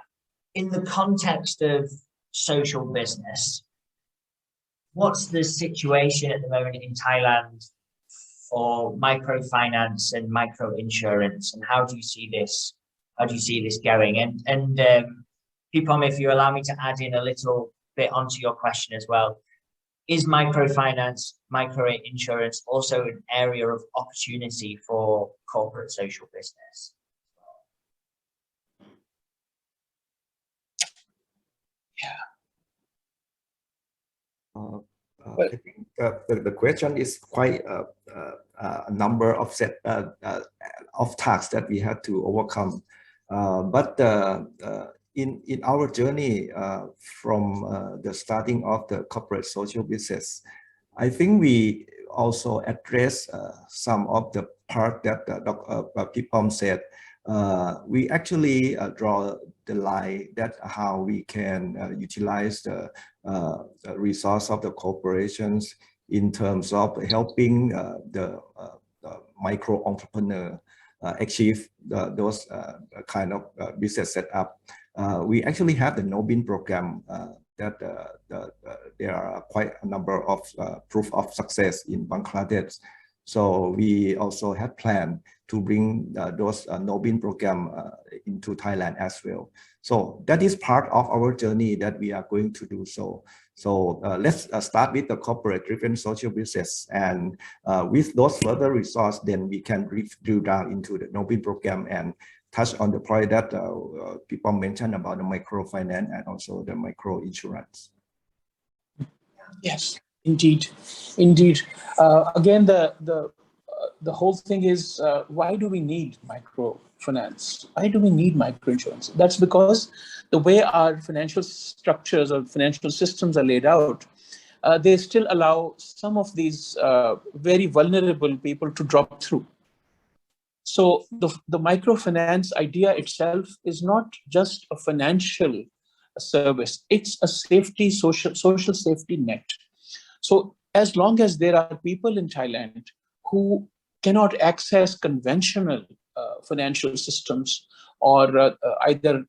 in the context of social business, what's the situation at the moment in Thailand for microfinance and micro insurance, and how do you see this? How do you see this going? And Pipom, if you allow me to add in a little bit onto your question as well, is microfinance, micro insurance also an area of opportunity for corporate social business? I think the question is quite a number of of tasks that we had to overcome. But in our journey from the starting of the corporate social business, I think we also address some of the part that Dr. Pipom said. We actually draw the line that how we can utilize the resource of the corporations in terms of helping the micro entrepreneur achieve those kind of business setup. We actually have the No-Bin program that there are quite a number of proof of success in Bangladesh. So we also have planned to bring those No-Bin program into Thailand as well. So that is part of our journey that we are going to do so. So let's start with the corporate-driven social business, and with those further resources, then we can drill down into the No-Bin program and touch on the point that people mentioned about the microfinance and also the micro insurance. Yes, indeed, indeed. Again, the whole thing is, why do we need microfinance? Why do we need microinsurance? That's because the way our financial structures or financial systems are laid out, they still allow some of these very vulnerable people to drop through. So the microfinance idea itself is not just a financial service, it's a safety, social safety net. So as long as there are people in Thailand who cannot access conventional financial systems or either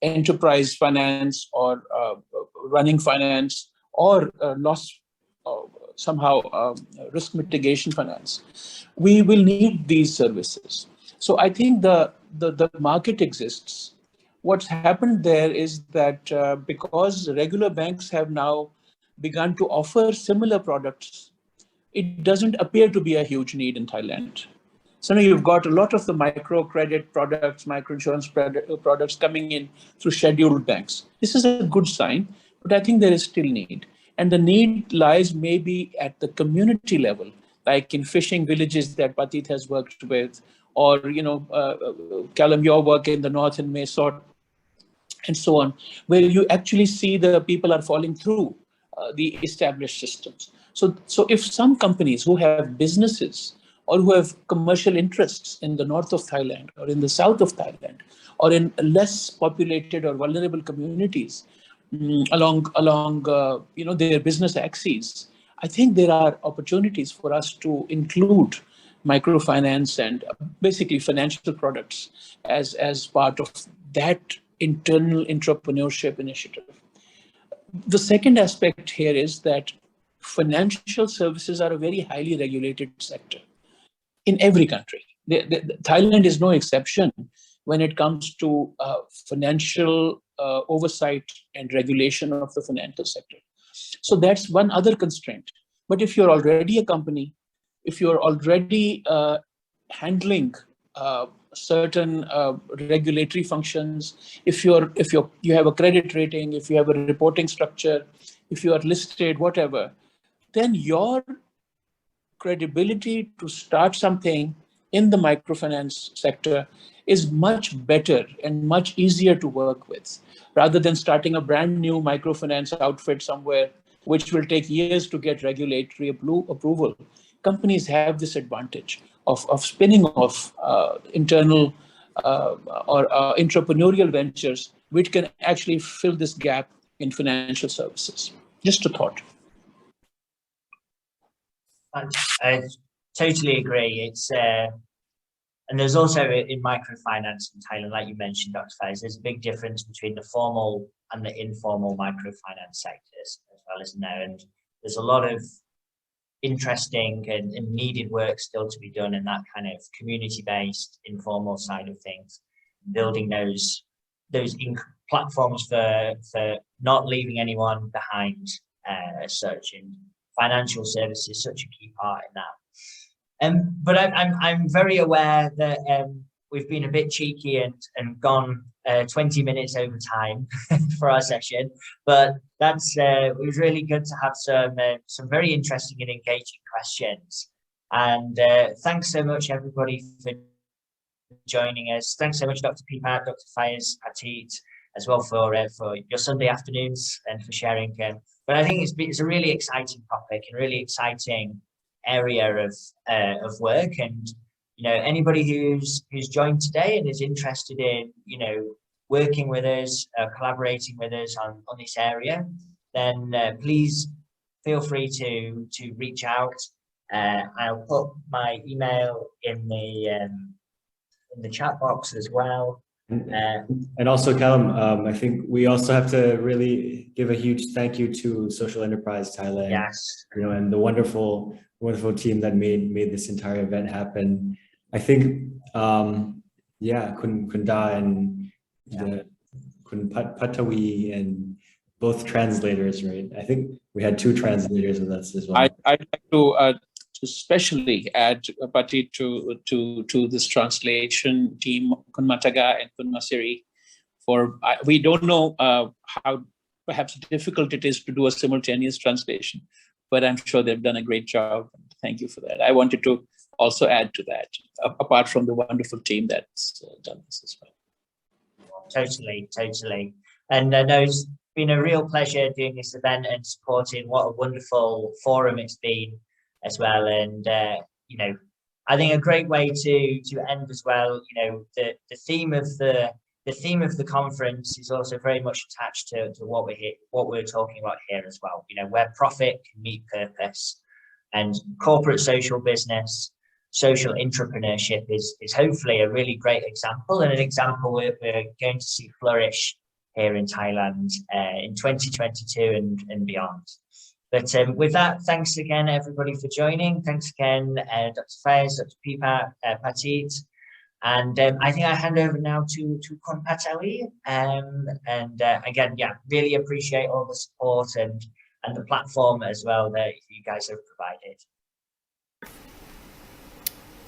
enterprise finance or running finance or somehow risk mitigation finance, we will need these services. So I think the market exists. What's happened there is that because regular banks have now begun to offer similar products, it doesn't appear to be a huge need in Thailand. So now you've got a lot of the microcredit products, microinsurance products coming in through scheduled banks. This is a good sign, but I think there is still need. And the need lies maybe at the community level, like in fishing villages that Patit has worked with, or, Callum, your work in the north in Mysore, and so on, where you actually see the people are falling through the established systems. So if some companies who have businesses or who have commercial interests in the north of Thailand or in the south of Thailand or in less populated or vulnerable communities along their business axes, I think there are opportunities for us to include microfinance and basically financial products as part of that internal intrapreneurship initiative. The second aspect here is that financial services are a very highly regulated sector in every country. Thailand is no exception when it comes to financial oversight and regulation of the financial sector. So that's one other constraint. But if you're already a company, if you're already handling certain regulatory functions, if you have a credit rating, if you have a reporting structure, if you are listed, whatever, then your credibility to start something in the microfinance sector is much better and much easier to work with, rather than starting a brand new microfinance outfit somewhere, which will take years to get regulatory approval. Companies have this advantage of spinning off internal or entrepreneurial ventures, which can actually fill this gap in financial services. Just a thought. I totally agree. It's And there's also in microfinance in Thailand, like you mentioned, Dr. Faiz, there's a big difference between the formal and the informal microfinance sectors as well, isn't there? And there's a lot of interesting and needed work still to be done in that kind of community-based informal side of things, building those platforms for not leaving anyone behind as such, and financial services such a key part in that. But I'm very aware that we've been a bit cheeky and gone 20 minutes over time for our session, but it was really good to have some very interesting and engaging questions. And thanks so much everybody for joining us. Thanks so much Dr. Pipat, Dr. Faiz, Atit, as well for your Sunday afternoons and for sharing. But I think it's a really exciting topic and really exciting area of work, and anybody who's joined today and is interested in working with us, collaborating with us on this area, then please feel free to reach out. I'll put my email in the chat box as well. And also, Callum, I think we also have to really give a huge thank you to Social Enterprise Thailand. Yes. And the wonderful team that made this entire event happen. I think, Kun Da and Kun Patawi and both translators, right? I think we had 2 translators with us as well. I'd like to especially add Pati to this translation team, Kun Mataga and Kun Masiri. We don't know how perhaps difficult it is to do a simultaneous translation, but I'm sure they've done a great job. Thank you for that. I wanted to also add to that, apart from the wonderful team that's done this as well. Totally. And I know it's been a real pleasure doing this event and supporting. What a wonderful forum it's been as well. And I think a great way to end as well. The theme of the conference is also very much attached to what we're talking about here as well. Where profit can meet purpose, and corporate social business, social intrapreneurship is hopefully a really great example, and an example we're going to see flourish here in Thailand in 2022 and beyond. But with that, thanks again everybody for joining. Thanks again Dr. Faiz, Dr. Pipa, Patit, and I think I hand over now to Kun Patawi. And again, really appreciate all the support and the platform as well that you guys have provided.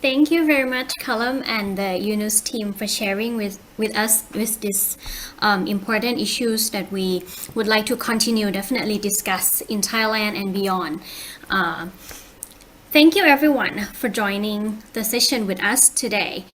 Thank you very much, Callum and the Yunus team, for sharing with us with these important issues that we would like to continue definitely discuss in Thailand and beyond. Thank you everyone for joining the session with us today.